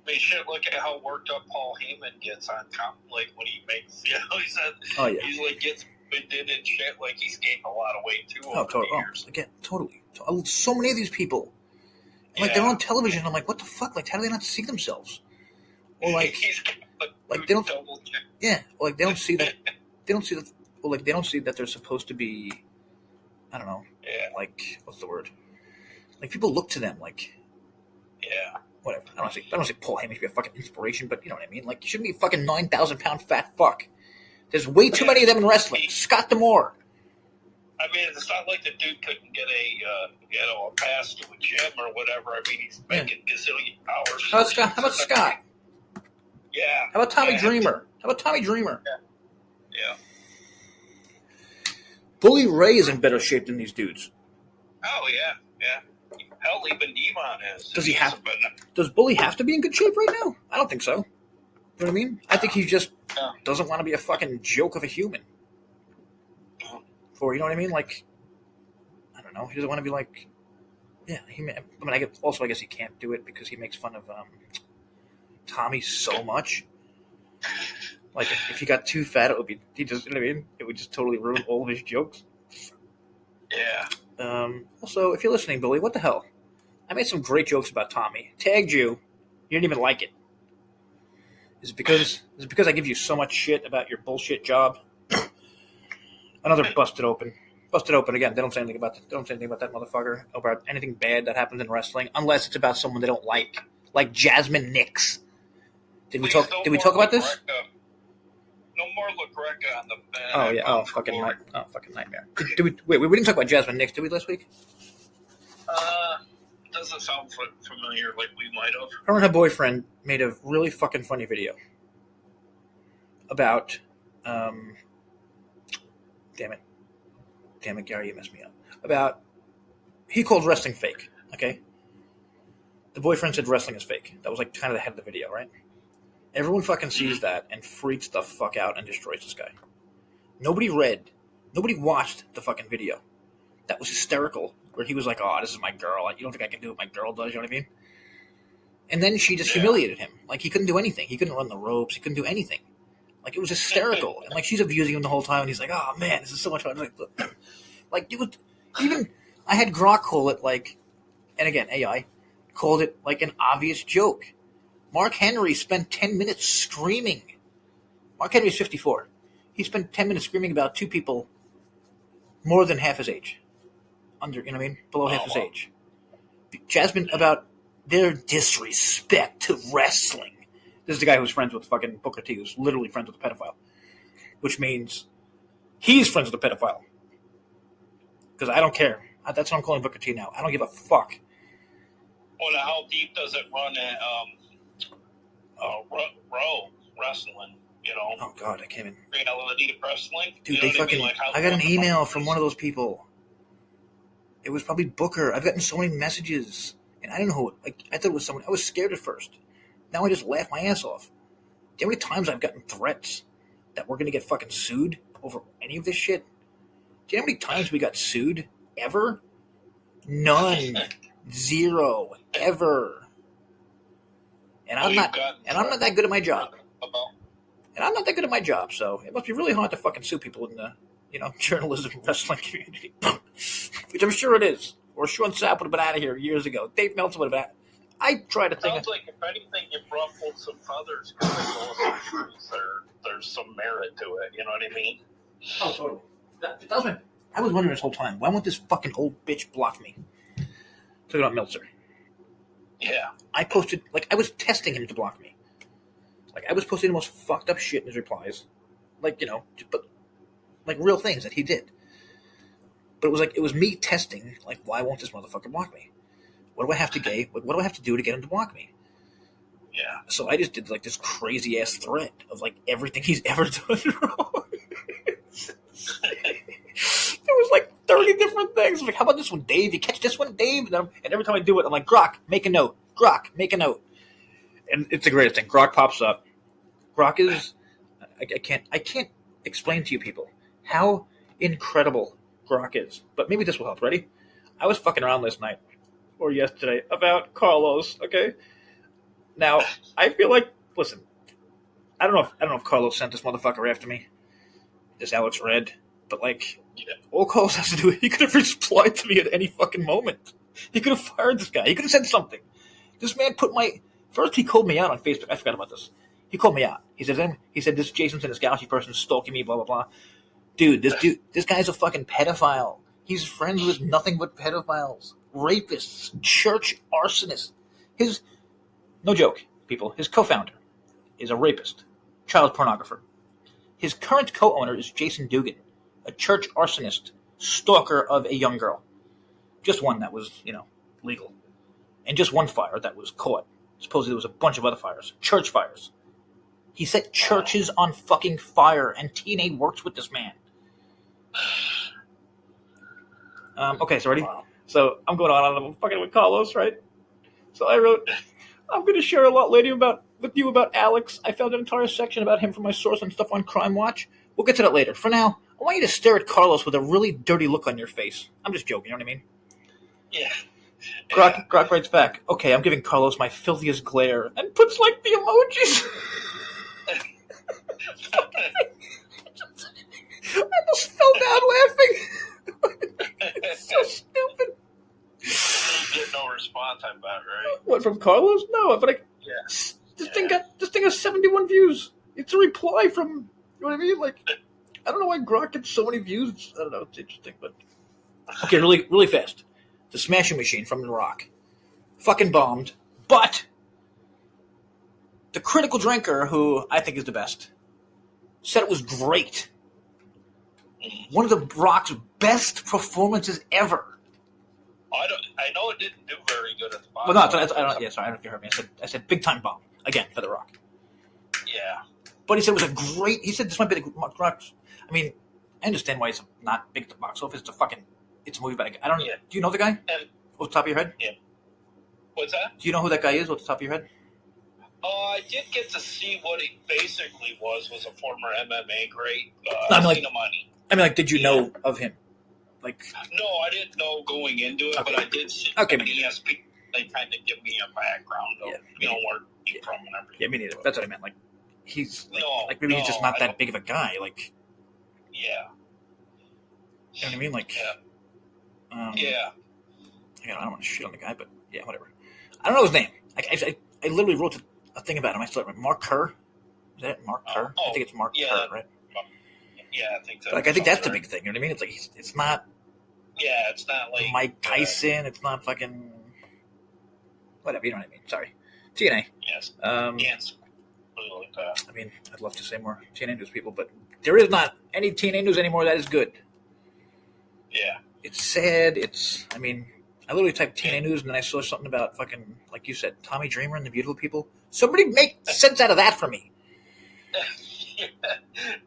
S2: I mean, shit, look at how worked up Paul Heyman gets on top, like when he makes, he said, he's like gets bended and shit, like he's gained a lot of weight too over the years.
S1: Again, totally. So many of these people, and, like, they're on television, and I'm like, what the fuck? Like, how do they not see themselves? Or like they don't, like they don't see that, they don't see that they're supposed to be, I don't know, like, what's the word? Like, people look to them, like, whatever. I don't say Paul Heyman should be a fucking inspiration, but you know what I mean. Like, you shouldn't be a fucking 9,000-pound fat fuck. There's way too many of them in wrestling. Scott D'Amore.
S2: I mean, it's not like the dude couldn't get a pass to a gym or whatever. I mean, he's making gazillion hours.
S1: How about Scott?
S2: Yeah.
S1: How about Tommy Dreamer?
S2: Yeah.
S1: Bully Ray is in better shape than these dudes.
S2: Oh, yeah. Hell, even Demon is.
S1: Does Bully have to be in good shape right now? I don't think so. You know what I mean? I think he just doesn't want to be a fucking joke of a human. Or, you know what I mean? Like, I don't know. He doesn't want to be like, I guess he can't do it because he makes fun of Tommy so much. Like, if he got too fat, it would be, you know what I mean? It would just totally ruin all of his jokes.
S2: Yeah.
S1: Also, if you're listening, Billy, what the hell? I made some great jokes about Tommy. Tagged you. You didn't even like it. Is it because I give you so much shit about your bullshit job? Another busted open again. They don't say anything about that motherfucker, about anything bad that happens in wrestling, unless it's about someone they don't like Jasmine Nix. Did we talk about this?
S2: No more LaGreca on the bed.
S1: Oh yeah. Fucking nightmare. We didn't talk about Jasmine Nix, did we, last week?
S2: Doesn't sound familiar like we might have.
S1: Her and her boyfriend made a really fucking funny video about damn it, Gary, you messed me up. About, he called wrestling fake, okay? The boyfriend said wrestling is fake. That was like kind of the head of the video, right? Everyone fucking sees that and freaks the fuck out and destroys this guy. Nobody watched the fucking video. That was hysterical, where he was like, oh, this is my girl. You don't think I can do what my girl does, you know what I mean? And then she just humiliated him. Like, he couldn't do anything. He couldn't run the ropes. He couldn't do anything. Like, it was hysterical. And, like, she's abusing him the whole time, and he's like, oh, man, this is so much fun. Like, dude, even, I had Grok call it, like, and again, AI, called it, like, an obvious joke. Mark Henry spent 10 minutes screaming. Mark Henry's 54. He spent 10 minutes screaming about 2 people more than half his age. Under, you know what I mean? Below half his age. Jasmine, about their disrespect to wrestling. This is the guy who's friends with fucking Booker T, who's literally friends with a pedophile. Which means he's friends with a pedophile. Because I don't care. That's what I'm calling Booker T now. I don't give a fuck.
S2: Well, now, how deep does it run at Raw wrestling? You know?
S1: Oh, God, I can't even.
S2: Reality wrestling?
S1: Dude, they fucking. I mean? Like, I got an email from one of those people. It was probably Booker. I've gotten so many messages. And I didn't know who. Like, I thought it was someone. I was scared at first. Now I just laugh my ass off. Do you know how many times I've gotten threats that we're going to get fucking sued over any of this shit? Do you know how many times we got sued? Ever? None. 0. Ever. And I'm not that good at my job. And I'm not that good at my job, so it must be really hard to fucking sue people in the, journalism wrestling community. Which I'm sure it is. Or Sean Sapp would have been out of here years ago. Dave Meltzer would have been out. I try to think.
S2: Sounds like if anything, you ruffled some feathers because I know some truth there's some merit to it. You know what I mean?
S1: Oh, totally. That was I was wondering this whole time, why won't this fucking old bitch block me? Talking about Meltzer.
S2: Yeah.
S1: I posted, like, I was testing him to block me. Like, I was posting the most fucked up shit in his replies. Like, you know, but, like, real things that he did. But it was me testing, like, why won't this motherfucker block me? What do I have to do to get him to block me?
S2: Yeah.
S1: So I just did, like, this crazy-ass thread of, like, everything he's ever done wrong. There was, like, 30 different things. I was like, how about this one, Dave? You catch this one, Dave? And every time I do it, I'm like, Grok, make a note. Grok, make a note. And it's the greatest thing. Grok pops up. Grok is... I can't explain to you people how incredible Grok is. But maybe this will help. Ready? I was fucking around last night, or yesterday, about Carlos, okay? Now, I feel like... Listen, I don't know if Carlos sent this motherfucker after me. This Alex Red. But, like...
S2: Yeah.
S1: All Carlos has to do, he could have replied to me at any fucking moment. He could have fired this guy. He could have said something. This man put my... First, he called me out on Facebook. I forgot about this. He called me out. He said, this JaySin and this galaxy person stalking me, blah, blah, blah. Dude, this guy's a fucking pedophile. He's friends with nothing but pedophiles, rapists, church arsonists. No joke, people, his co-founder is a rapist, child pornographer. His current co-owner is JaySin Dugan, a church arsonist, stalker of a young girl. Just one that was, legal. And just one fire that was caught. Supposedly there was a bunch of other fires. Church fires. He set churches on fucking fire, and TNA works with this man. Okay, so ready?
S2: Wow.
S1: So I'm going on. I'm fucking with Carlos, right? So I wrote, I'm going to share a lot later with you about Alex. I found an entire section about him from my source and stuff on Crime Watch. We'll get to that later. For now, I want you to stare at Carlos with a really dirty look on your face. I'm just joking, you know what I mean?
S2: Yeah.
S1: Grok writes back, okay, I'm giving Carlos my filthiest glare, and puts, like, the emojis. I almost fell down laughing. It's so stupid.
S2: You get no response, I bet, right?
S1: What, from Carlos? No, but this thing has 71 views. It's a reply from, you know what I mean? Like, I don't know why Grok gets so many views. I don't know. It's interesting, but okay, really, really fast. The Smashing Machine from The Rock, fucking bombed. But the Critical Drinker, who I think is the best, said it was great. One of the Rock's best performances ever.
S2: I know it didn't do very good at the
S1: Well,
S2: bottom.
S1: no, sorry, I don't know if you heard me. I said big time bomb again for The Rock.
S2: Yeah.
S1: But he said it was a great. He said this might be the Rock. I mean, I understand why it's not big at the box office. It's a movie about a guy. I don't know.
S2: Yeah.
S1: Do you know the guy?
S2: And,
S1: Off the top of your head?
S2: Yeah. What's that?
S1: Do you know who that guy is off the top of your head?
S2: I did get to see what he basically was a former MMA great.
S1: No, I'm like,
S2: Cena Money.
S1: I mean, like, did you know of him? Like,
S2: No, I didn't know going into it,
S1: Okay.
S2: but I did see
S1: Okay,
S2: on ESP. They kind of give me a background of, where he's from and everything.
S1: yeah, me neither. That's what I meant. Like, he's maybe he's just
S2: No,
S1: not that big of a guy. Like,
S2: Yeah.
S1: you know what I mean? Like,
S2: Yeah.
S1: I don't want to shit on the guy, but yeah, whatever. I don't know his name. I literally wrote a thing about him. I still remember Mark Kerr. Is that it? Mark Kerr? I think it's Mark Kerr, right?
S2: Yeah, I think so.
S1: Like, I think that's the big thing. You know what I mean? It's like it's not.
S2: Yeah, it's not like
S1: Mike Tyson. It's not fucking. Whatever. You know what I mean? Sorry. TNA.
S2: Yes.
S1: Yes.
S2: Like that.
S1: I mean, I'd love to say more TNA news people, but there is not any TNA news anymore that is good.
S2: Yeah.
S1: It's sad. I mean, I literally typed TNA news and then I saw something about fucking, like you said, Tommy Dreamer and the Beautiful People. Somebody make sense out of that for me.
S2: Yeah,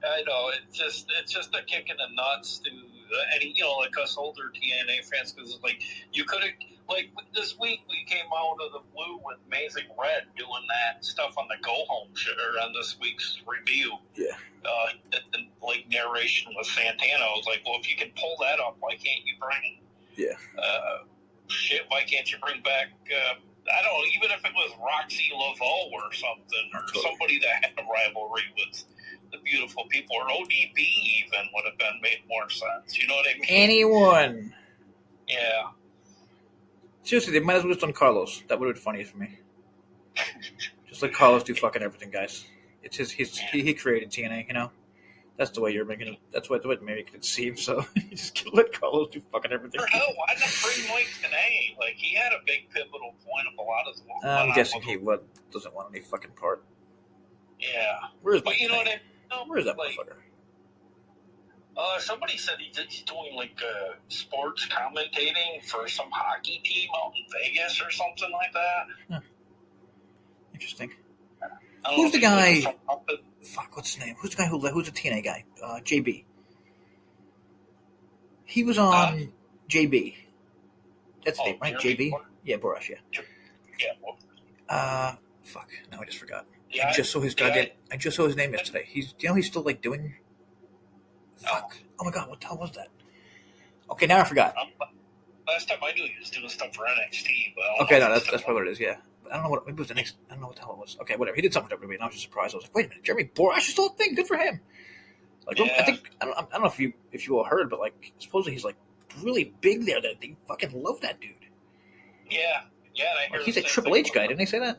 S2: I know. It's just a kick in the nuts to any, like us older TNA fans, because like you could have, like this week we came out of the blue with Amazing Red doing that stuff on the Go Home show or on this week's review.
S1: Yeah.
S2: Like narration with Santana. I was like, well, if you can pull that up, why can't you bring?
S1: Yeah.
S2: Why can't you bring back? I don't know, even if it was Roxy Laveau or something, or somebody that had a rivalry with the Beautiful People, or ODB even would have made more sense. You know what I mean?
S1: Anyone.
S2: Yeah.
S1: Seriously, they might as well just done Carlos. That would have been funny for me. Just let Carlos do fucking everything, guys. It's he created TNA, you know? That's the way you're making it. That's what Mary could seem, so you just let Carlos do fucking everything.
S2: For hell, why not bring Mike TNA? Like, he had a big pivotal point of a lot of the
S1: I'm guessing he doesn't want any fucking part.
S2: Yeah.
S1: Where's
S2: but you know what I mean?
S1: Where's that motherfucker?
S2: Somebody said he's doing like sports commentating for some hockey team out in Vegas or something like that.
S1: Huh. Interesting. Who's the guy? Fuck, what's his name? Who's the guy who's the TNA guy? JB. He was on JB. That's his name, right? JB? Yeah, Borash, yeah.
S2: Yeah.
S1: Fuck. No, I just forgot.
S2: Yeah,
S1: I just saw his goddamn. I just saw his name yesterday. He's still like doing. Fuck. Oh my god, what the hell was that? Okay, now I forgot.
S2: Last time I knew he was doing stuff for NXT, but
S1: okay, no, that's probably what it is. Yeah, I don't know what maybe it was the next. I don't know what the hell it was. Okay, whatever. He did something for WWE, and I was just surprised. I was like, wait a minute, Jeremy Borash is still a thing. Good for him. Like, yeah. I don't know if you all heard, but like supposedly he's like really big there. That they fucking love that dude.
S2: Yeah. I hear
S1: he's a Triple H guy. Didn't they say that?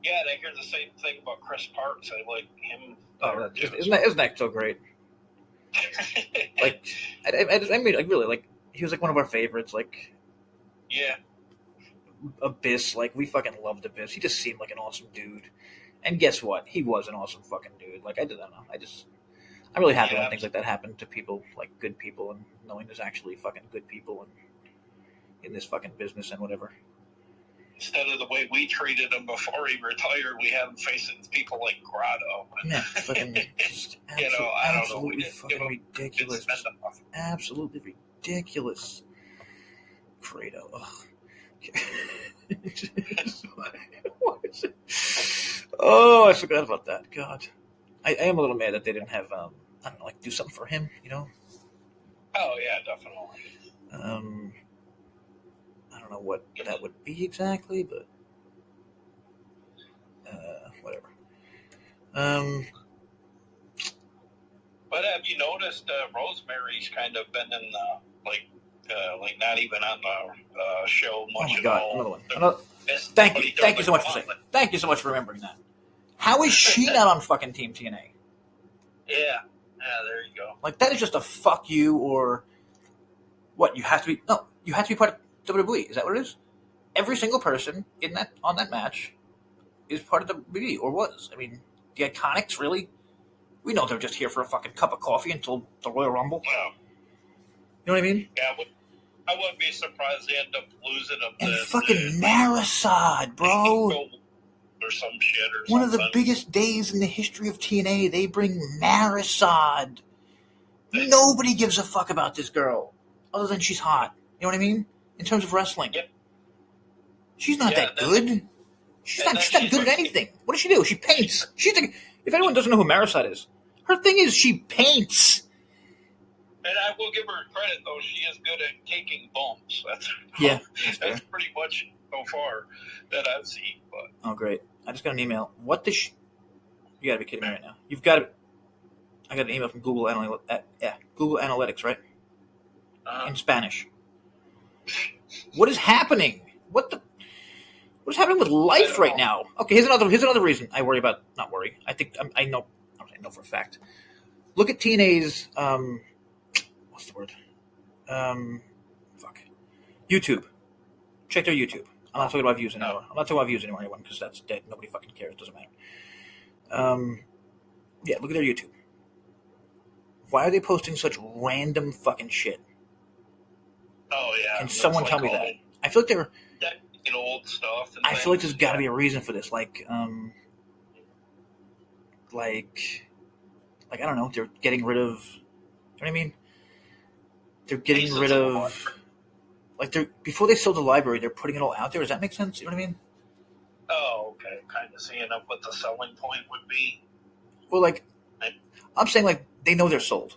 S2: Yeah, and I hear the same thing about Chris Parks. I like him.
S1: Oh, isn't that so great? Like, I mean, like really, like he was like one of our favorites. Like,
S2: yeah,
S1: Abyss. Like we fucking loved Abyss. He just seemed like an awesome dude. And guess what? He was an awesome fucking dude. Like I don't know. I'm really happy when things like that happen to people, like good people, and knowing there's actually fucking good people in this fucking business and whatever.
S2: Instead of the way we treated him before he retired, we have him facing people like Grotto.
S1: Yeah, fucking just absolutely fucking ridiculous. Absolutely ridiculous. Grotto. What is it? Oh, I forgot about that. God. I am a little mad that they didn't have, I don't know, like do something for him, you know?
S2: Oh, yeah, definitely.
S1: I don't know what that would be exactly, but whatever.
S2: But have you noticed Rosemary's kind of been in the like not even on the show much?
S1: Oh my god, another one. Thank you so much for saying. Thank you so much for remembering that. How is she not on fucking Team TNA?
S2: Yeah, there you go.
S1: Like that is just a fuck you or what? You have to be part of WWE. Is that what it is? Every single person on that match is part of WWE or was. I mean, the Iconics really. We know they're just here for a fucking cup of coffee until the Royal Rumble.
S2: Yeah.
S1: You know what I mean?
S2: Yeah, I wouldn't be surprised they end up losing them.
S1: And fucking Marisod, bro.
S2: Or some shit or
S1: one
S2: something.
S1: Of the biggest days in the history of TNA. They bring Marisod. Nobody gives a fuck about this girl. Other than she's hot. You know what I mean? In terms of wrestling.
S2: Yep.
S1: She's not that good. She's not good at anything. What does she do? She paints. If anyone doesn't know who Marisod is, her thing is she paints.
S2: And I will give her credit, though. She is good at taking bumps. That's pretty much so far that I've seen. But
S1: oh, great. I just got an email. What the You got to be kidding me right now. You've got to... I got an email from Google Analytics, right? In Spanish. What is happening? What is happening with life right now? Okay, here's another reason I worry about. Not worry. I know for a fact. Look at TNA's what's the word? YouTube. Check their YouTube. I'm not talking about views anymore. I'm not talking about views anymore, anyone, because that's dead. Nobody fucking cares. It doesn't matter. Yeah, look at their YouTube. Why are they posting such random fucking shit?
S2: Oh yeah.
S1: Can someone tell me that? I feel like they're
S2: old stuff.
S1: I feel like there's got to be a reason for this. Like I don't know. They're getting rid of. You know what I mean? They're getting rid of. Like before they sold the library, they're putting it all out there. Does that make sense? You know what I mean?
S2: Oh, okay. Kind of seeing up what the selling point would be.
S1: Well, like I'm saying, like they know they're sold.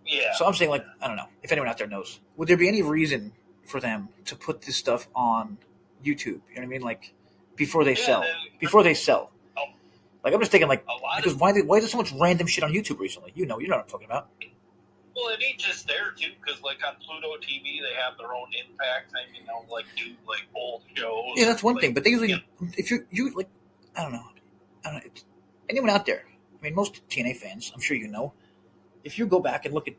S2: Yeah.
S1: So I'm saying, like I don't know if anyone out there knows. Would there be any reason for them to put this stuff on YouTube? You know what I mean? Like before they sell.
S2: Oh.
S1: Like I'm just thinking, like because why is there so much random shit on YouTube recently? You know what I'm talking about.
S2: Well, it ain't just there too, because like on Pluto TV, they have their own Impact thing, like do like old shows.
S1: Yeah, that's one thing. But they usually, if you like, I don't know, it's, anyone out there? I mean, most TNA fans, I'm sure you know, if you go back and look at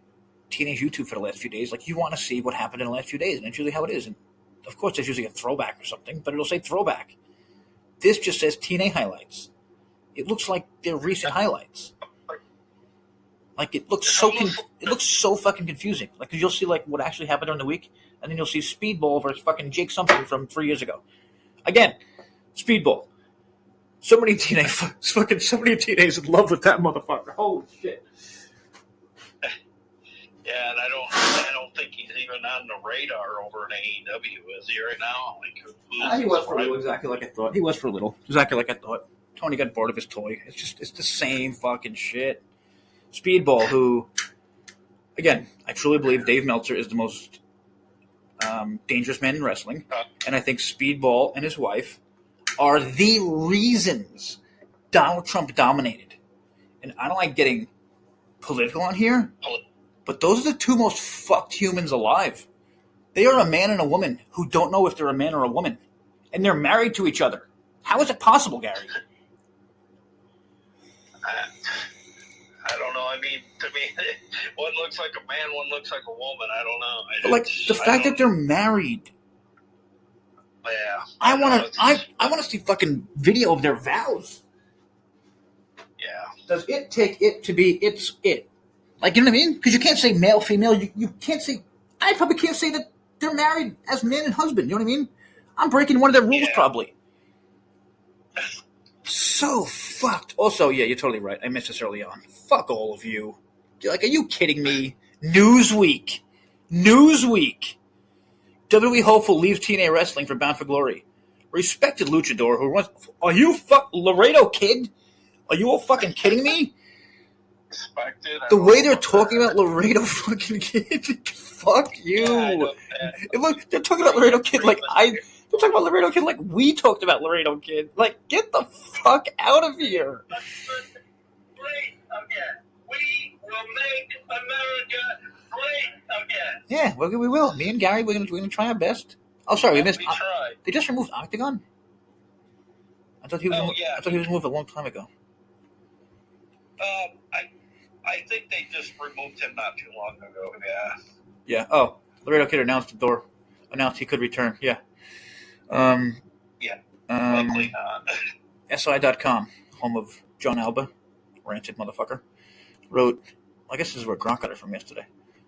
S1: TNA's YouTube for the last few days, like you want to see what happened in the last few days, and that's usually how it is. And of course, there's usually a throwback or something, but it'll say throwback. This just says TNA highlights. It looks like they're recent highlights. Like it looks so fucking confusing. Like, cause you'll see like what actually happened during the week, and then you'll see Speedball versus fucking Jake something from 3 years ago. Again, Speedball. So many TNAs in love with that motherfucker. Holy shit.
S2: Yeah, and I don't think he's even on the radar over in AEW, is he right now? Like,
S1: he was for a little, exactly like I thought. He was for a little, exactly like I thought. Tony got bored of his toy. It's the same fucking shit. Speedball, who, again, I truly believe Dave Meltzer is the most dangerous man in wrestling, and I think Speedball and his wife are the reasons Donald Trump dominated. And I don't like getting political on here, but those are the two most fucked humans alive. They are a man and a woman who don't know if they're a man or a woman, and they're married to each other. How is it possible, Gary?
S2: I don't know. I mean, to me, one looks like a man, one looks like a woman. I don't know.
S1: But like the fact that they're married.
S2: Yeah.
S1: I want to see fucking video of their vows.
S2: Yeah.
S1: Does it take it to be it's it? Like, you know what I mean? Because you can't say male, female. You can't say. I probably can't say that they're married as man and husband. You know what I mean? I'm breaking one of their rules probably. So fucked. Also, yeah, you're totally right. I missed this early on. Fuck all of you. Like, are you kidding me? Newsweek. WWE hopeful leaves TNA Wrestling for Bound for Glory. Respected luchador who runs. Are you Laredo Kid? Are you all fucking kidding me?
S2: Respected.
S1: The way they're talking about Laredo fucking Kid. Fuck you. Yeah, look, they're talking about Laredo Kid like They're talking about Laredo Kid like we talked about Laredo Kid. Like, get the fuck out of here.
S2: Great again. We will make America great again.
S1: Yeah, well, we will. Me and Gary, we're gonna try our best. Oh, sorry, we missed.
S2: We tried.
S1: They just removed Octagon. I thought he was. I thought he was removed a long time ago.
S2: I think they just removed him not too long ago. Yeah.
S1: Yeah. Oh, Laredo Kid announced he could return. Yeah.
S2: Yeah. Likely not.
S1: SI.com, home of John Alba, ranted motherfucker, wrote. I guess this is where Gronk got it from yesterday.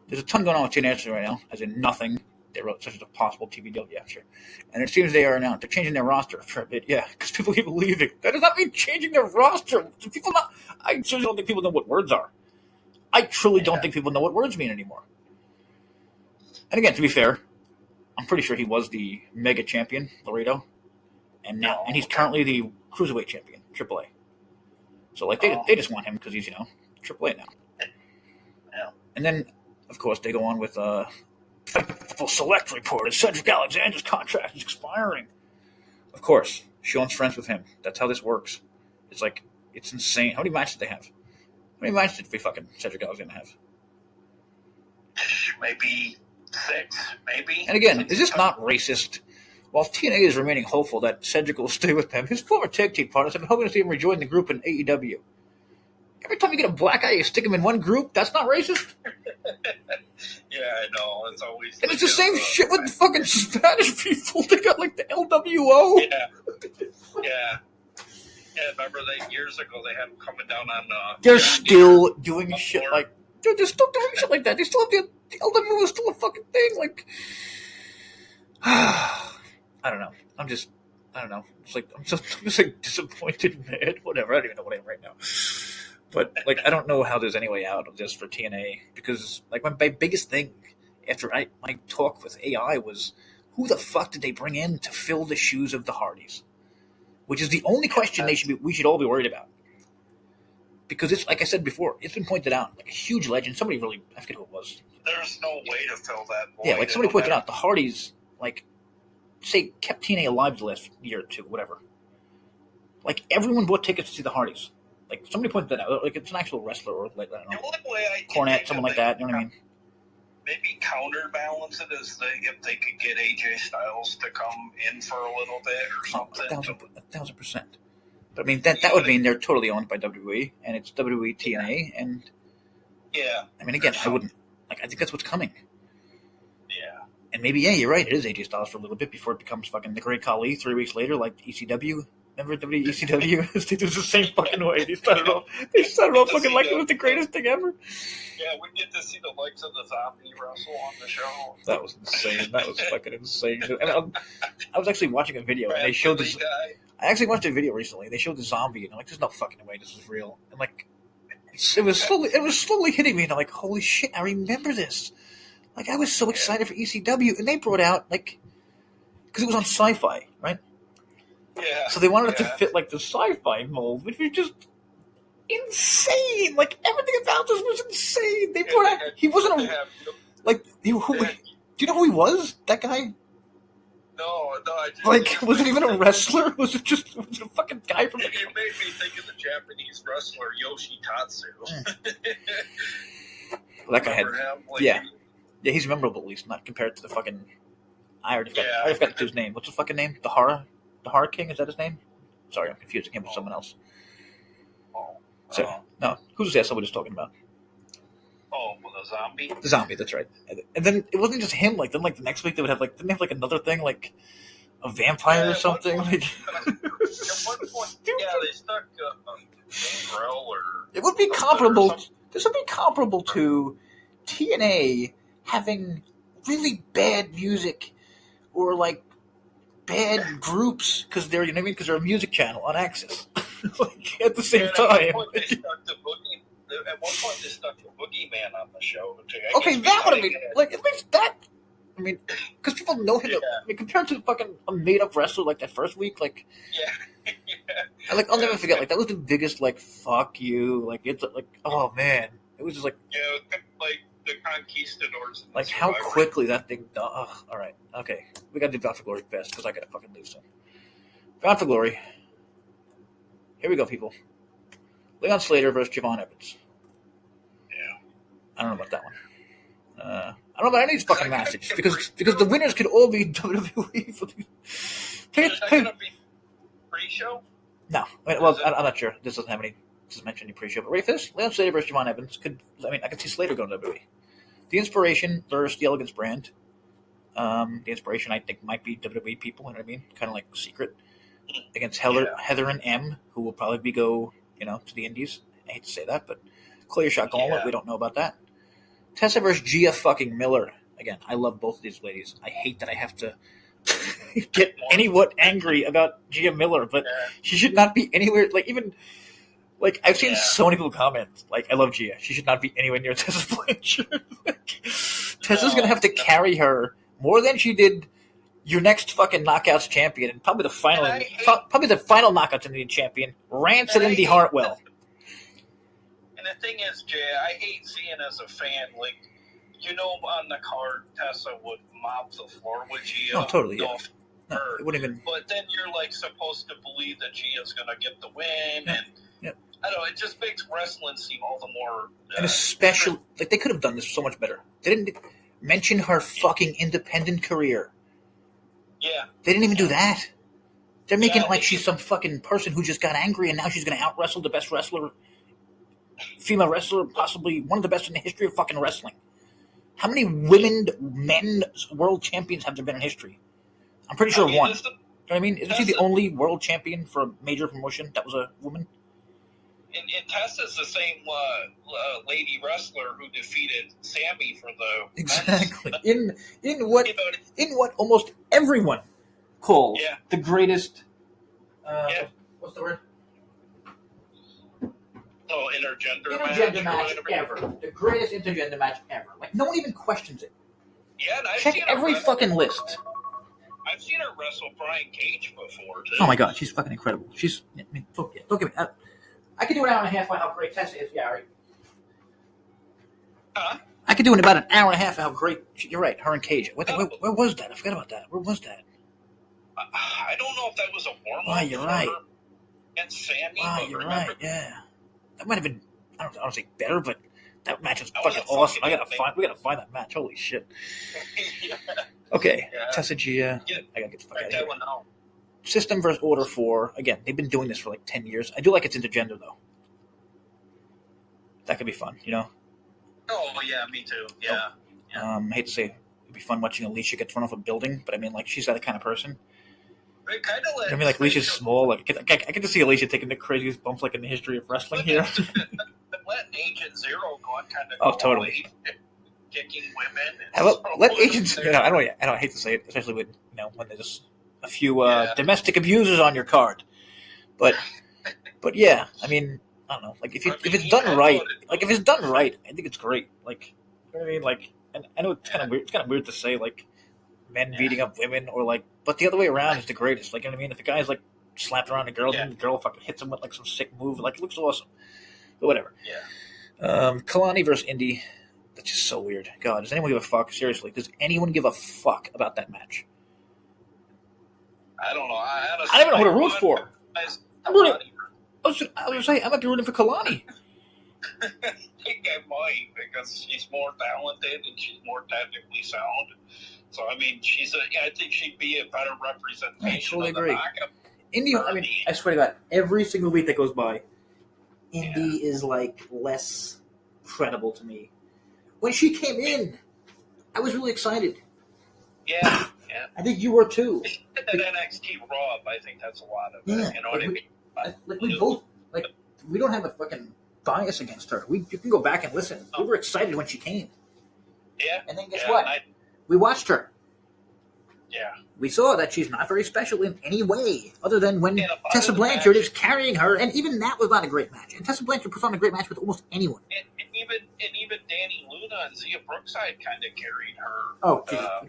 S1: There's a ton going on with TNA right now, as in nothing. They wrote such as a possible TV deal. Yeah, sure. And it seems they're changing their roster for a bit. Yeah, because people keep leaving. That does not mean changing their roster. I truly don't think people know what words are. I truly don't think people know what words mean anymore. And again, to be fair, I'm pretty sure he was the mega champion, Laredo, and he's currently the cruiserweight champion, AAA. So like they just want him because he's AAA now.
S2: Yeah.
S1: And then, of course, they go on with select report. Cedric Alexander's contract is expiring. Of course, Sean's friends with him. That's how this works. It's like, it's insane. How many matches do they have? How many matches did fucking Cedric Alexander have?
S2: Maybe 6, maybe.
S1: And again, is this not racist? While TNA is remaining hopeful that Cedric will stay with them, his former tag team partners have been hoping to see him rejoin the group in AEW. Every time you get a black guy, you stick him in one group. That's not racist?
S2: Yeah, I know. It's always.
S1: And it's the same shit with the fucking Spanish people. They got like the LWO.
S2: Yeah. Yeah, remember that years ago they had them coming down on.
S1: They're still doing shit like. Dude, they're still doing shit like that. They still have the LWO is still a fucking thing. Like, I don't know. I don't know. It's like I'm just like disappointed, mad, whatever. I don't even know what I am right now. But like, I don't know how there's any way out of this for TNA because like my biggest thing after my talk with AI was who the fuck did they bring in to fill the shoes of the Hardys, which is the only question we should all be worried about. Because it's like I said before, it's been pointed out like a huge legend. Somebody really, I forget who it was.
S2: There's no way to fill that void.
S1: Yeah, like somebody pointed out the Hardys like say kept TNA alive the last year or two, whatever. Like everyone bought tickets to see the Hardys. Like somebody pointed that out. Like it's an actual wrestler, or like I don't know,
S2: The only way I can
S1: Cornette,
S2: think
S1: someone
S2: of
S1: like that. You know what I mean?
S2: Maybe counterbalance it is if they could get AJ Styles to come in for a little bit or something.
S1: 1,000%. But I mean that would mean they're totally owned by WWE, and it's WWE TNA, and
S2: yeah.
S1: I mean again, I wouldn't like. I think that's what's coming.
S2: Yeah.
S1: And maybe you're right. It is AJ Styles for a little bit before it becomes fucking the Great Khali 3 weeks later, like ECW. Remember WCW? It was the same fucking way. They started off fucking like it was the greatest thing ever.
S2: Yeah, we get to see the likes of the zombie wrestle on the show.
S1: That was insane. That was fucking insane. And I was actually watching a video, and they showed this. I actually watched a video recently. They showed the zombie, and I'm like, "There's no fucking way this is real." And like, it was slowly hitting me, and I'm like, "Holy shit! I remember this." Like, I was so excited for ECW, and they brought out like, because it was on Sci-Fi, right?
S2: Yeah.
S1: So they wanted it to fit like the Sci-Fi mold, which was just insane. Like everything about this was insane. They brought out. He wasn't a like. Do you know who he was? That guy.
S2: No, I just...
S1: Like, was it even a wrestler? Was it a fucking guy from...
S2: It made me think of the Japanese wrestler Yoshitatsu.
S1: Well, that guy had...
S2: Like,
S1: yeah, he's memorable, at least, not compared to the fucking... I already forgot his name. What's his fucking name? The Horror King? Is that his name? Sorry, I'm confusing him with someone else. No, who's the asshole we're just talking about?
S2: Oh, well, the zombie?
S1: The zombie, that's right. And then it wasn't just him. Like, then, like, the next week they would have, like... Didn't they have, like, another thing? Like, a vampire or something? Like...
S2: At one point, they stuck a Gangrel or...
S1: It would be comparable... This would be comparable to TNA having really bad music or, like, bad groups because they're, you know what I mean? Because they're a music channel on Access. Like, at the same time.
S2: At one point, they stuck the Boogeyman on the show.
S1: Okay, that would have been, like, at least that, I mean, because people know him, I mean, compared to fucking a made-up wrestler, like, that first week, like, like, I'll never forget, like, that was the biggest, like, fuck you, like, it's, like, oh, man, it was just, like,
S2: like, the Conquistadors.
S1: Like, how quickly that thing, alright, okay, we gotta do Bound for Glory fast, because I gotta fucking leave soon. Bound for Glory. Here we go, people. Leon Slater versus Javon Evans.
S2: Yeah.
S1: I don't know about that one. I don't know about any of these fucking matches because the winners could all be WWE. For these.
S2: Is that going to be pre-show?
S1: No. Well, I'm not sure. This doesn't have any. This doesn't mention any pre-show. But ready for this? Leon Slater versus Javon Evans I could see Slater going to WWE. The Inspiration versus the Elegance brand. The Inspiration, I think, might be WWE people. You know what I mean? Kind of like secret against Heather and M, who will probably go. To the Indies. I hate to say that, but clear shot gauntlet. We don't know about that. Tessa versus Gia fucking Miller. Again, I love both of these ladies. I hate that I have to get anywhat angry about Gia Miller, but she should not be anywhere. Like even, like I've seen so many people comment, like I love Gia. She should not be anywhere near Tessa Blanchard. Tessa's gonna have to carry her more than she did. Your next fucking Knockouts champion, and probably the final Knockouts Indian champion, Rancid Indy Hartwell.
S2: And the thing is, Jay, I hate seeing as a fan, like, on the card, Tessa would mop the floor with Gia.
S1: Oh, totally, yeah. No, it wouldn't even...
S2: But then you're, like, supposed to believe that Gia's going to get the win, and I don't know, it just makes wrestling seem all the more...
S1: and especially, like, they could have done this so much better. They didn't mention her fucking independent career.
S2: Yeah.
S1: They didn't even do that. They're making it like she's some fucking person who just got angry and now she's going to out-wrestle the best female wrestler, possibly one of the best in the history of fucking wrestling. How many men world champions have there been in history? I'm pretty sure one. You know what I mean? Isn't she the only world champion for a major promotion that was a woman?
S2: And Tessa's the same lady wrestler who defeated Sammy for the
S1: exactly in what almost everyone calls the greatest. What's the word?
S2: Oh,
S1: intergender match ever. The greatest intergender match ever. Like no one even questions it.
S2: Yeah, and I've
S1: check
S2: seen
S1: every fucking list.
S2: I've seen her wrestle Brian Cage before too.
S1: Oh my god, she's fucking incredible. She's look at me. I could do an hour and a half on how great Tessa is, Gary.
S2: Huh?
S1: I could do in about an hour and a half how great... You're right, her and Cage. Where was that? I forgot about that. Where was that?
S2: I don't know if that was a warm-up.
S1: Wow, you're right.
S2: And Sammy.
S1: Wow, you're right, yeah. That might have been, I don't say better, but that match was fucking awesome. We gotta find that match. Holy shit.
S2: Yeah.
S1: Okay,
S2: Yeah.
S1: Tessa Gia.
S2: Yeah.
S1: I gotta get the fuck out
S2: Write
S1: of
S2: that
S1: here.
S2: one out.
S1: System versus Order 4. Again, they've been doing this for like 10 years. I do like it's intergender, though. That could be fun, you know?
S2: Oh, yeah, me too. Yeah.
S1: I hate to say it'd be fun watching Alicia get thrown off a building, but I mean, like, she's that kind of person.
S2: It kind of
S1: I mean, like, Alicia's small. Like, I get to see Alicia taking the craziest bumps, like, in the history of wrestling here.
S2: Let Agent Zero go on kind of.
S1: Oh, totally.
S2: Kicking women.
S1: How about, let agents, you know, I hate to say it, especially when, you know, when there's a few domestic abusers on your card. But yeah, I mean, I don't know. Like, if it's done right, I think it's great. Like, you know what I mean? Like, and I know it's kind of weird. It's kind of weird to say, like, men beating up women, or like, but the other way around is the greatest. Like, you know what I mean? If a guy's like slapping around a girl, and the girl fucking hits him with like some sick move, like, it looks awesome. But whatever.
S2: Yeah.
S1: Kalani versus Indy. That's just so weird. God, does anyone give a fuck? Seriously, does anyone give a fuck about that match?
S2: I don't know. I
S1: don't even know who to root for. I'm rooting. I was gonna say I might be rooting for Kalani.
S2: I think I might, because she's more talented and she's more technically sound. So I mean, I think she'd be a better representation.
S1: I totally
S2: of the
S1: agree.
S2: backup.
S1: Indy, I mean, I swear to God, every single week that goes by, Indy is like less credible to me. When she came in, I was really excited.
S2: Yeah.
S1: I think you were too.
S2: At NXT Raw, I think that's a lot of it. You know what I mean?
S1: Like we both, like, we don't have a fucking bias against her. You can go back and listen. We were excited when she came.
S2: Yeah.
S1: And then guess what? We watched her.
S2: Yeah.
S1: We saw that she's not very special in any way, other than when Tessa Blanchard is carrying her, and even that was not a great match. And Tessa Blanchard puts on a great match with almost anyone.
S2: And even Danny Luna and Zia Brookside kind of carried her.
S1: Oh,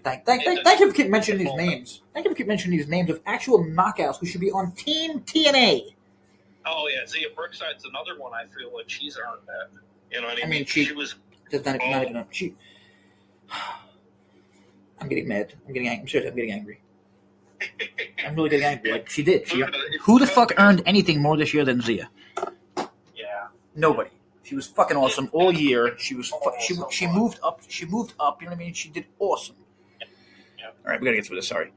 S1: thank you for keep mentioning these names. Thank you for keep mentioning these names of actual knockouts who should be on Team TNA.
S2: Oh yeah, Zia Brookside's another one. I feel like she's earned that. You know what I mean?
S1: She
S2: was.
S1: Not even. I'm getting mad. I'm getting angry. I'm serious. I'm getting angry. I'm really getting angry. Like, she did. Who the fuck earned anything more this year than Zia?
S2: Yeah.
S1: Nobody. She was fucking awesome all year. She was. She moved up. She moved up. You know what I mean? She did awesome.
S2: Yeah.
S1: All right, we gotta get through this. Sorry.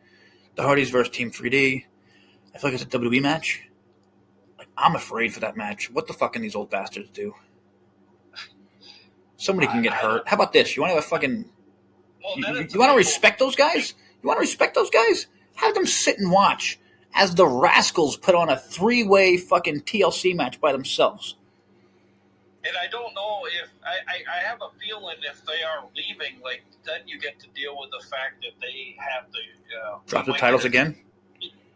S1: The Hardys versus Team 3D. I feel like it's a WWE match. Like, I'm afraid for that match. What the fuck can these old bastards do? Somebody can get hurt. How about this? You want to have a fucking... You want to respect those guys? You want to respect those guys? Have them sit and watch as the Rascals put on a 3-way fucking TLC match by themselves.
S2: And I don't know if... I have a feeling if they are leaving, like, then you get to deal with the fact that they have to...
S1: Drop the titles again?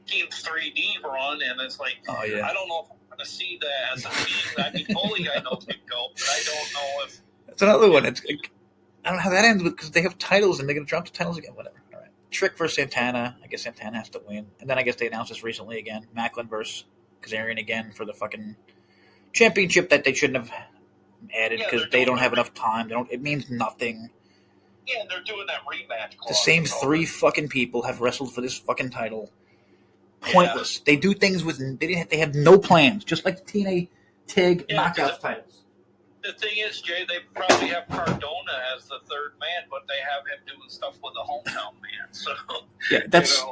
S2: Team 3D run, and it's like...
S1: Oh, yeah.
S2: I don't know if I'm going to see that as a team. I mean, Bully I know could go, but I don't know if...
S1: That's another one. It's... I don't know how that ends because they have titles and they're going to drop the titles again. Whatever. All right. Trick versus Santana. I guess Santana has to win. And then I guess they announced this recently again. Macklin versus Kazarian again for the fucking championship that they shouldn't have added because they don't have enough time. It means nothing.
S2: Yeah, they're doing that rematch clause.
S1: The same 3 fucking people have wrestled for this fucking title. Pointless. Yeah. They do things with... They have no plans. Just like the TNA Tag Knockouts titles.
S2: The thing is, Jay, they probably have Cardona as the third man, but they have him doing stuff with the hometown man. So
S1: yeah, that's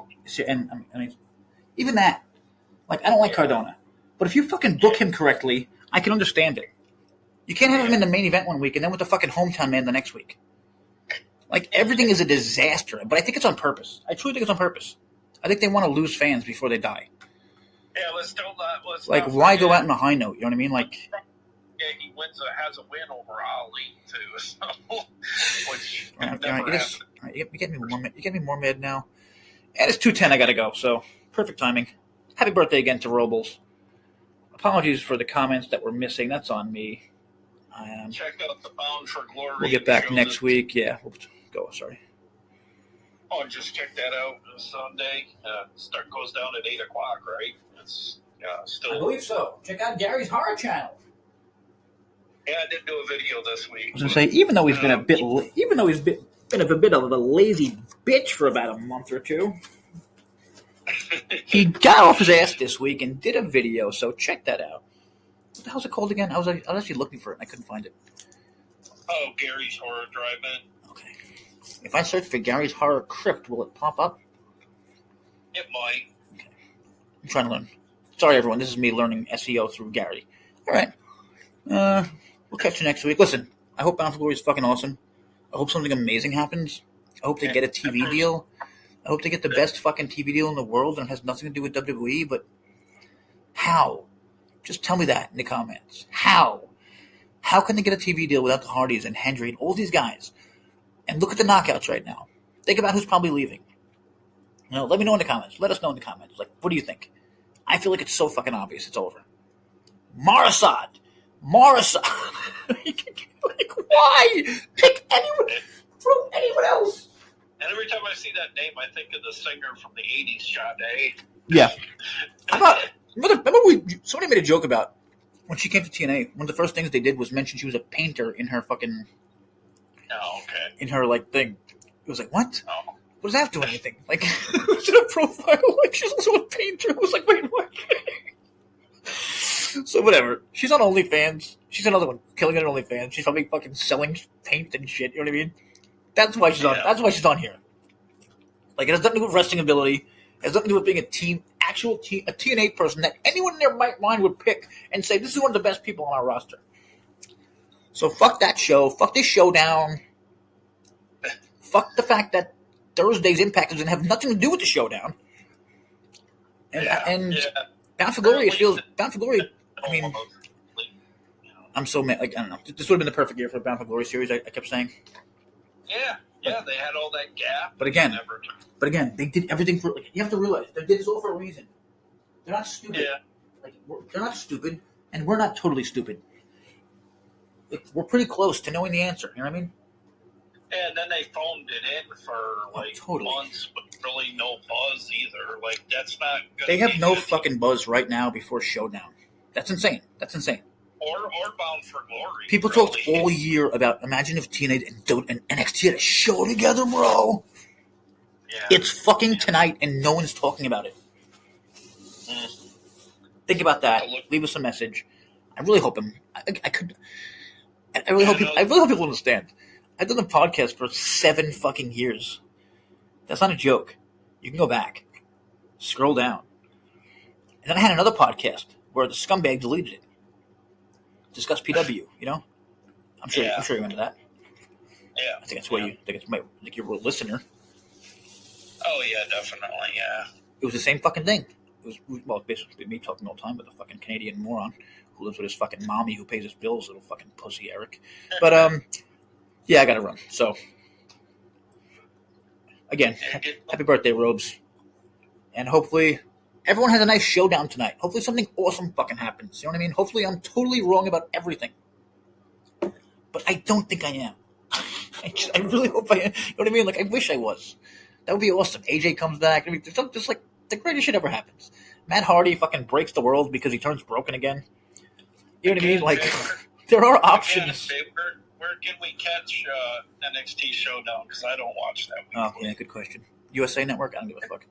S1: and I mean, even that. Like, I don't like Cardona, but if you fucking book him correctly, I can understand it. You can't have him in the main event one week and then with the fucking hometown man the next week. Like, everything is a disaster, but I think it's on purpose. I truly think it's on purpose. I think they want to lose fans before they die.
S2: Yeah, let's
S1: why go out on a high note? You know what I mean? Like.
S2: He has a win over Ali too, so which never happened.
S1: You get me more mad now. And it's 2:10. I gotta go. So perfect timing. Happy birthday again to Robles. Apologies for the comments that were missing. That's on me.
S2: Check out the Bound for Glory.
S1: We'll get back next week. Yeah, we'll go. Sorry.
S2: Oh, just check that out Sunday. Start goes down at 8:00, right? It's still.
S1: I believe so. Check out Gary's Horror Channel.
S2: Yeah, I did do a video this week.
S1: I was gonna say, even though he's been a bit of a lazy bitch for about a month or two, he got off his ass this week and did a video. So check that out. What the hell's it called again? I was actually looking for it and I couldn't find it.
S2: Oh, Gary's Horror Drive-In.
S1: Okay. If I search for Gary's Horror Crypt, will it pop up?
S2: It might.
S1: Okay. I'm trying to learn. Sorry, everyone. This is me learning SEO through Gary. All right. We'll catch you next week. Listen, I hope Bound for Glory is fucking awesome. I hope something amazing happens. I hope they get a TV deal. I hope they get the best fucking TV deal in the world and it has nothing to do with WWE, but how? Just tell me that in the comments. How? How can they get a TV deal without the Hardys and Hendry and all these guys? And look at the knockouts right now. Think about who's probably leaving. Let me know in the comments. Let us know in the comments. Like, what do you think? I feel like it's so fucking obvious. It's over. Morrissey. Like, why? Pick anyone from anyone else.
S2: And every time I see that name, I think of the singer from the 80s, Sade.
S1: Yeah. Remember somebody made a joke about when she came to TNA, one of the first things they did was mention she was a painter in her fucking...
S2: Oh, okay.
S1: In her, like, thing. It was like, what?
S2: Oh.
S1: What does that have to do with anything? Like, it was in her profile. Like, she's also a painter. I was like, wait, what? So, whatever. She's on OnlyFans. She's another one. Killing it on OnlyFans. She's probably fucking selling paint and shit. You know what I mean? That's why she's on. That's why she's on here. Like, it has nothing to do with wrestling ability. It has nothing to do with being a TNA person that anyone in their right mind would pick and say, this is one of the best people on our roster. So fuck that show. Fuck this ShowDown. Fuck the fact that Thursday's Impact doesn't have nothing to do with the ShowDown. And Bound for Glory, Bound for Glory, I mean, I'm so mad. Like, I don't know. This would have been the perfect year for the Bound for Glory series, I kept saying.
S2: Yeah, they had all that gap.
S1: But again, they did everything for, like, you have to realize, they did this all for a reason. They're not stupid.
S2: Yeah.
S1: Like, they're not stupid, and we're not totally stupid. Like, we're pretty close to knowing the answer, you know what I mean?
S2: And then they phoned it in for, months with really no buzz either. Like, that's not good.
S1: They have no fucking buzz right now before ShowDown. That's insane.
S2: Or Bound for Glory.
S1: People talked all year about, imagine if TNA and NXT had a show together, bro. Yeah. It's fucking tonight, and no one's talking about it. Think about that. Leave us a message. I really hope I really hope people understand. I've done the podcast for 7 fucking years. That's not a joke. You can go back, scroll down, and then I had another podcast where the scumbag deleted it. Discuss PW, you know. I'm sure you're into that.
S2: Yeah,
S1: I think that's why you're a listener.
S2: Oh yeah, definitely. Yeah.
S1: It was the same fucking thing. It was basically me talking all the time with a fucking Canadian moron who lives with his fucking mommy who pays his bills, little fucking pussy Eric. But yeah, I gotta run. So again, happy birthday, Robes, and hopefully everyone has a nice ShowDown tonight. Hopefully something awesome fucking happens. You know what I mean? Hopefully I'm totally wrong about everything, but I don't think I am. I really hope I am. You know what I mean? Like, I wish I was. That would be awesome. AJ comes back. I mean, just like the greatest shit ever happens. Matt Hardy fucking breaks the world because he turns broken again. You know what I mean? Like, there are options.
S2: Where can we catch NXT ShowDown? Because I don't watch that weekly.
S1: Oh, yeah, good question. USA Network? I don't give a fuck.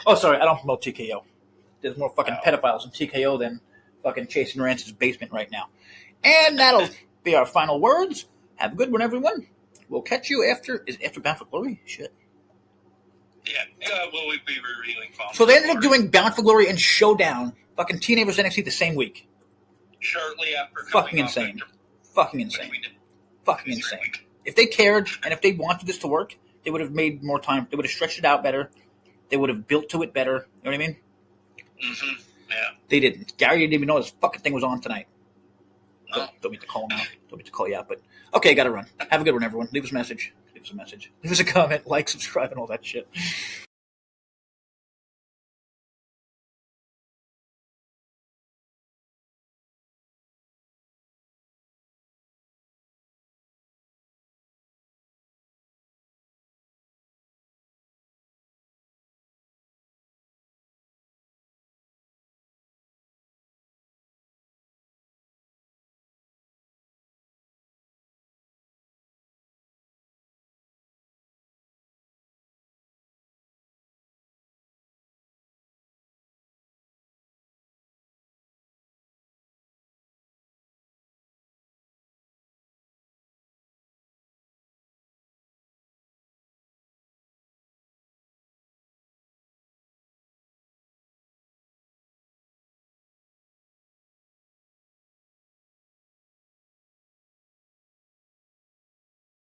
S1: Oh, sorry, I don't promote TKO. There's more fucking pedophiles in TKO than fucking chasing Rance's basement right now. And that'll be our final words. Have a good one, everyone. We'll catch you after Bound for Glory? Shit.
S2: Yeah, will we be reviewing Bound
S1: So they ended up doing Bound for Glory and ShowDown, fucking TNA vs. NXT the same week.
S2: Shortly after
S1: fucking insane. Fucking insane. Fucking insane. If they cared and if they wanted this to work, they would have made more time. They would have stretched it out better. They would have built to it better. You know what I mean?
S2: Mm-hmm. Yeah.
S1: They didn't. Gary didn't even know this fucking thing was on tonight. No. Don't mean to call him out. Don't mean to call you out, but okay, gotta run. Have a good one, everyone. Leave us a message. Leave us a comment, like, subscribe, and all that shit.